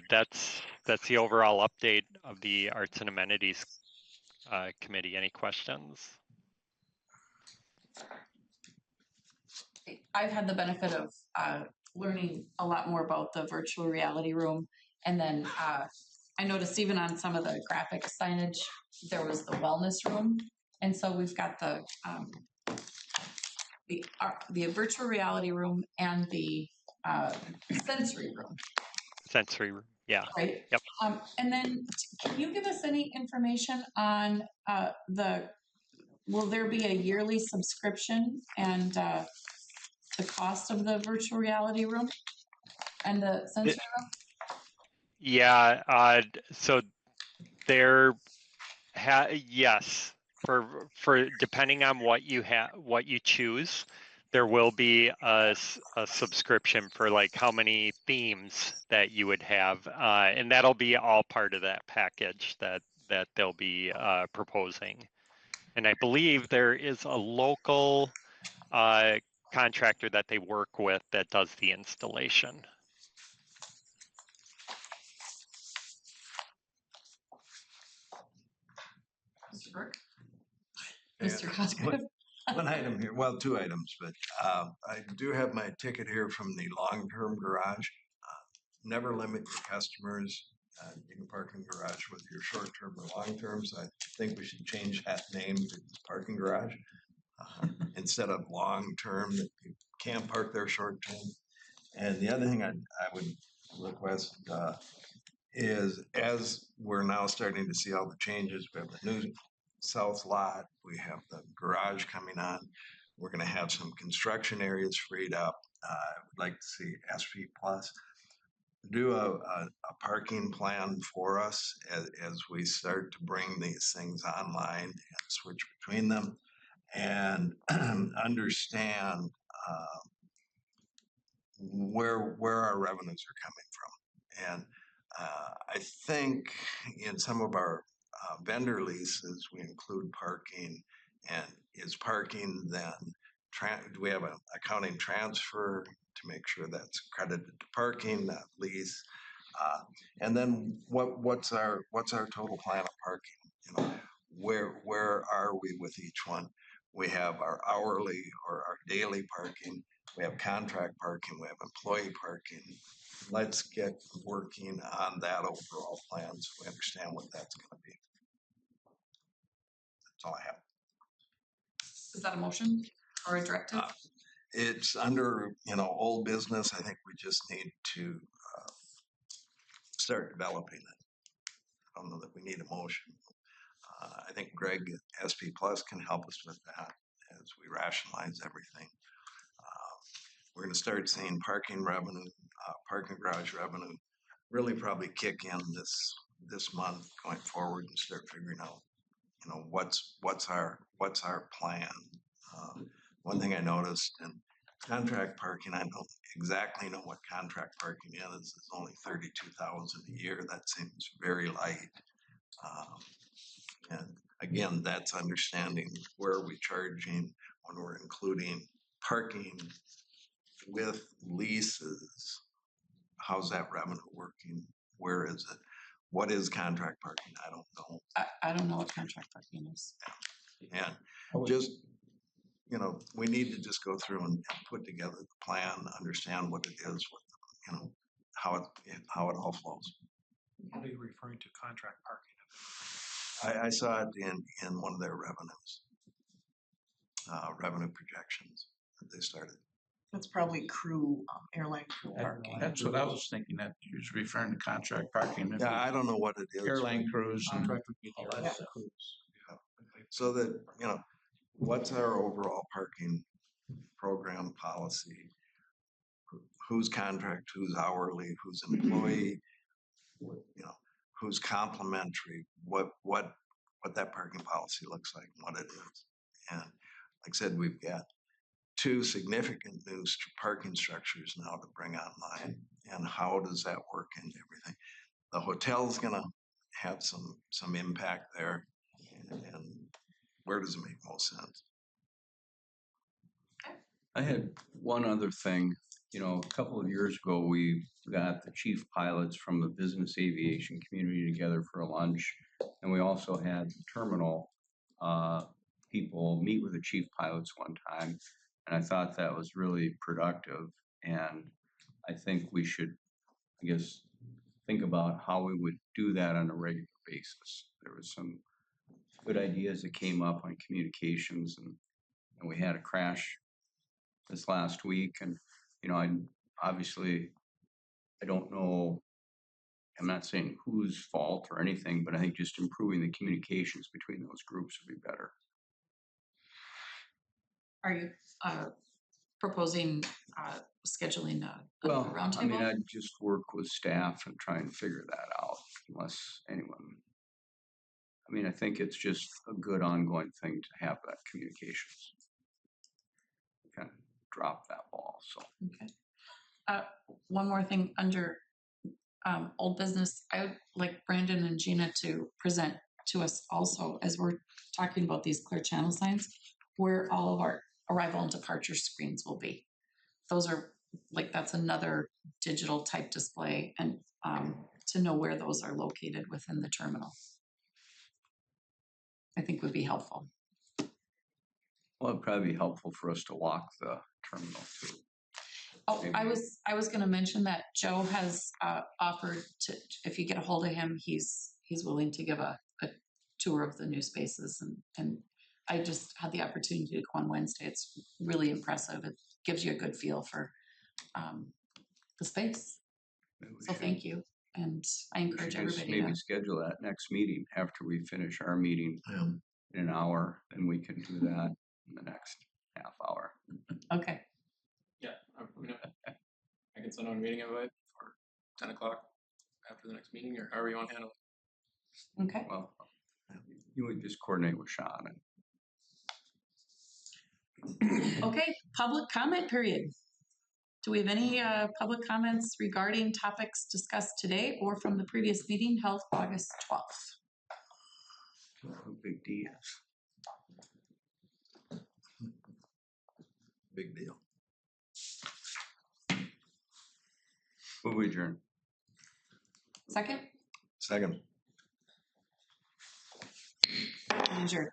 that's the overall update of the Arts and Amenities Committee. Any questions? I've had the benefit of learning a lot more about the virtual reality room. And then I noticed even on some of the graphic signage, there was the wellness room. And so we've got the virtual reality room and the sensory room. Sensory room, yeah. Right. Yep. And then can you give us any information on will there be a yearly subscription and the cost of the virtual reality room and the sensory room? Yeah, so there, yes, for depending on what you choose, there will be a subscription for like how many themes that you would have, and that'll be all part of that package that they'll be proposing. And I believe there is a local contractor that they work with that does the installation. Mr. Burke? Yeah. Mr. Cosgrove? One item here, well, two items, but I do have my ticket here from the long-term garage. Never limit your customers. You can park in garage with your short-term or long-term, so I think we should change that name to parking garage instead of long-term, that you can't park there short-term. And the other thing I would request is, as we're now starting to see all the changes, we have the new south lot, we have the garage coming on, we're going to have some construction areas freed up. I would like to see SP Plus do a parking plan for us as we start to bring these things online and switch between them, and understand where our revenues are coming from. And I think in some of our vendor leases, we include parking, and is parking then, do we have an accounting transfer to make sure that's credited to parking, that lease? And then what's our total plan of parking? You know, where are we with each one? We have our hourly or our daily parking, we have contract parking, we have employee parking. Let's get working on that overall plan so we understand what that's going to be. That's all I have. Is that a motion or a directive? It's under, old business. I think we just need to start developing it. I don't know that we need a motion. I think Greg at SP Plus can help us with that as we rationalize everything. We're going to start seeing parking revenue, parking garage revenue really probably kick in this month going forward, and start figuring out, what's our plan. One thing I noticed in contract parking, I don't exactly know what contract parking is. It's only $32,000 a year. That seems very light. And again, that's understanding where are we charging, when we're including parking with leases, how's that revenue working? Where is it? What is contract parking? I don't know. I don't know what contract parking is. And just, we need to just go through and put together the plan, understand what it is, how it all flows. What are you referring to contract parking? I saw it in one of their revenues, revenue projections that they started. That's probably crew, airline crew parking. That's what I was thinking, that he was referring to contract parking. Yeah, I don't know what it is. Airline crews. and- Contract would be the Yeah. cruise. So that, what's our overall parking program policy? Who's contract, who's hourly, who's employee, who's complimentary, what that parking policy looks like, and what it is. And like I said, we've got 2 significant new parking structures now to bring online. And how does that work into everything? The hotel's gonna have some impact there. And where does it make most sense? I had one other thing. A couple of years ago, we got the chief pilots from the business aviation community together for a lunch. And we also had the terminal people meet with the chief pilots one time. And I thought that was really productive. And I think we should, think about how we would do that on a regular basis. There was some good ideas that came up on communications, and we had a crash this last week. And I don't know, I'm not saying whose fault or anything, but I think just improving the communications between those groups would be better. Are you proposing scheduling a Well, roundtable? I'd just work with staff and try and figure that out, unless anyone. I think it's just a good ongoing thing to have that communications. Kind of drop that ball, so. Okay. One more thing under old business, I would like Brandon and Gina to present to us also, as we're talking about these clear channel signs, where all of our arrival and departure screens will be. Those are that's another digital type display, and to know where those are located within the terminal, I think would be helpful. Well, it'd probably be helpful for us to walk the terminal too. Oh, I was going to mention that Joe has offered to, if you get a hold of him, he's willing to give a tour of the new spaces, and I just had the opportunity to go on Wednesday. It's really impressive. It gives you a good feel for the space. So thank you, and I encourage everybody Maybe to schedule that next meeting after we finish our meeting in an hour, and we can do that in the next half hour. Okay. Yeah, I can send out a meeting invite for 10 o'clock after the next meeting, or however you want to handle it. Okay. Well, you would just coordinate with Sean. Okay, public comment period. Do we have any public comments regarding topics discussed today or from the previous meeting held August 12th? Big deal. Big deal. Will we adjourn? Second? Second. Adjourn.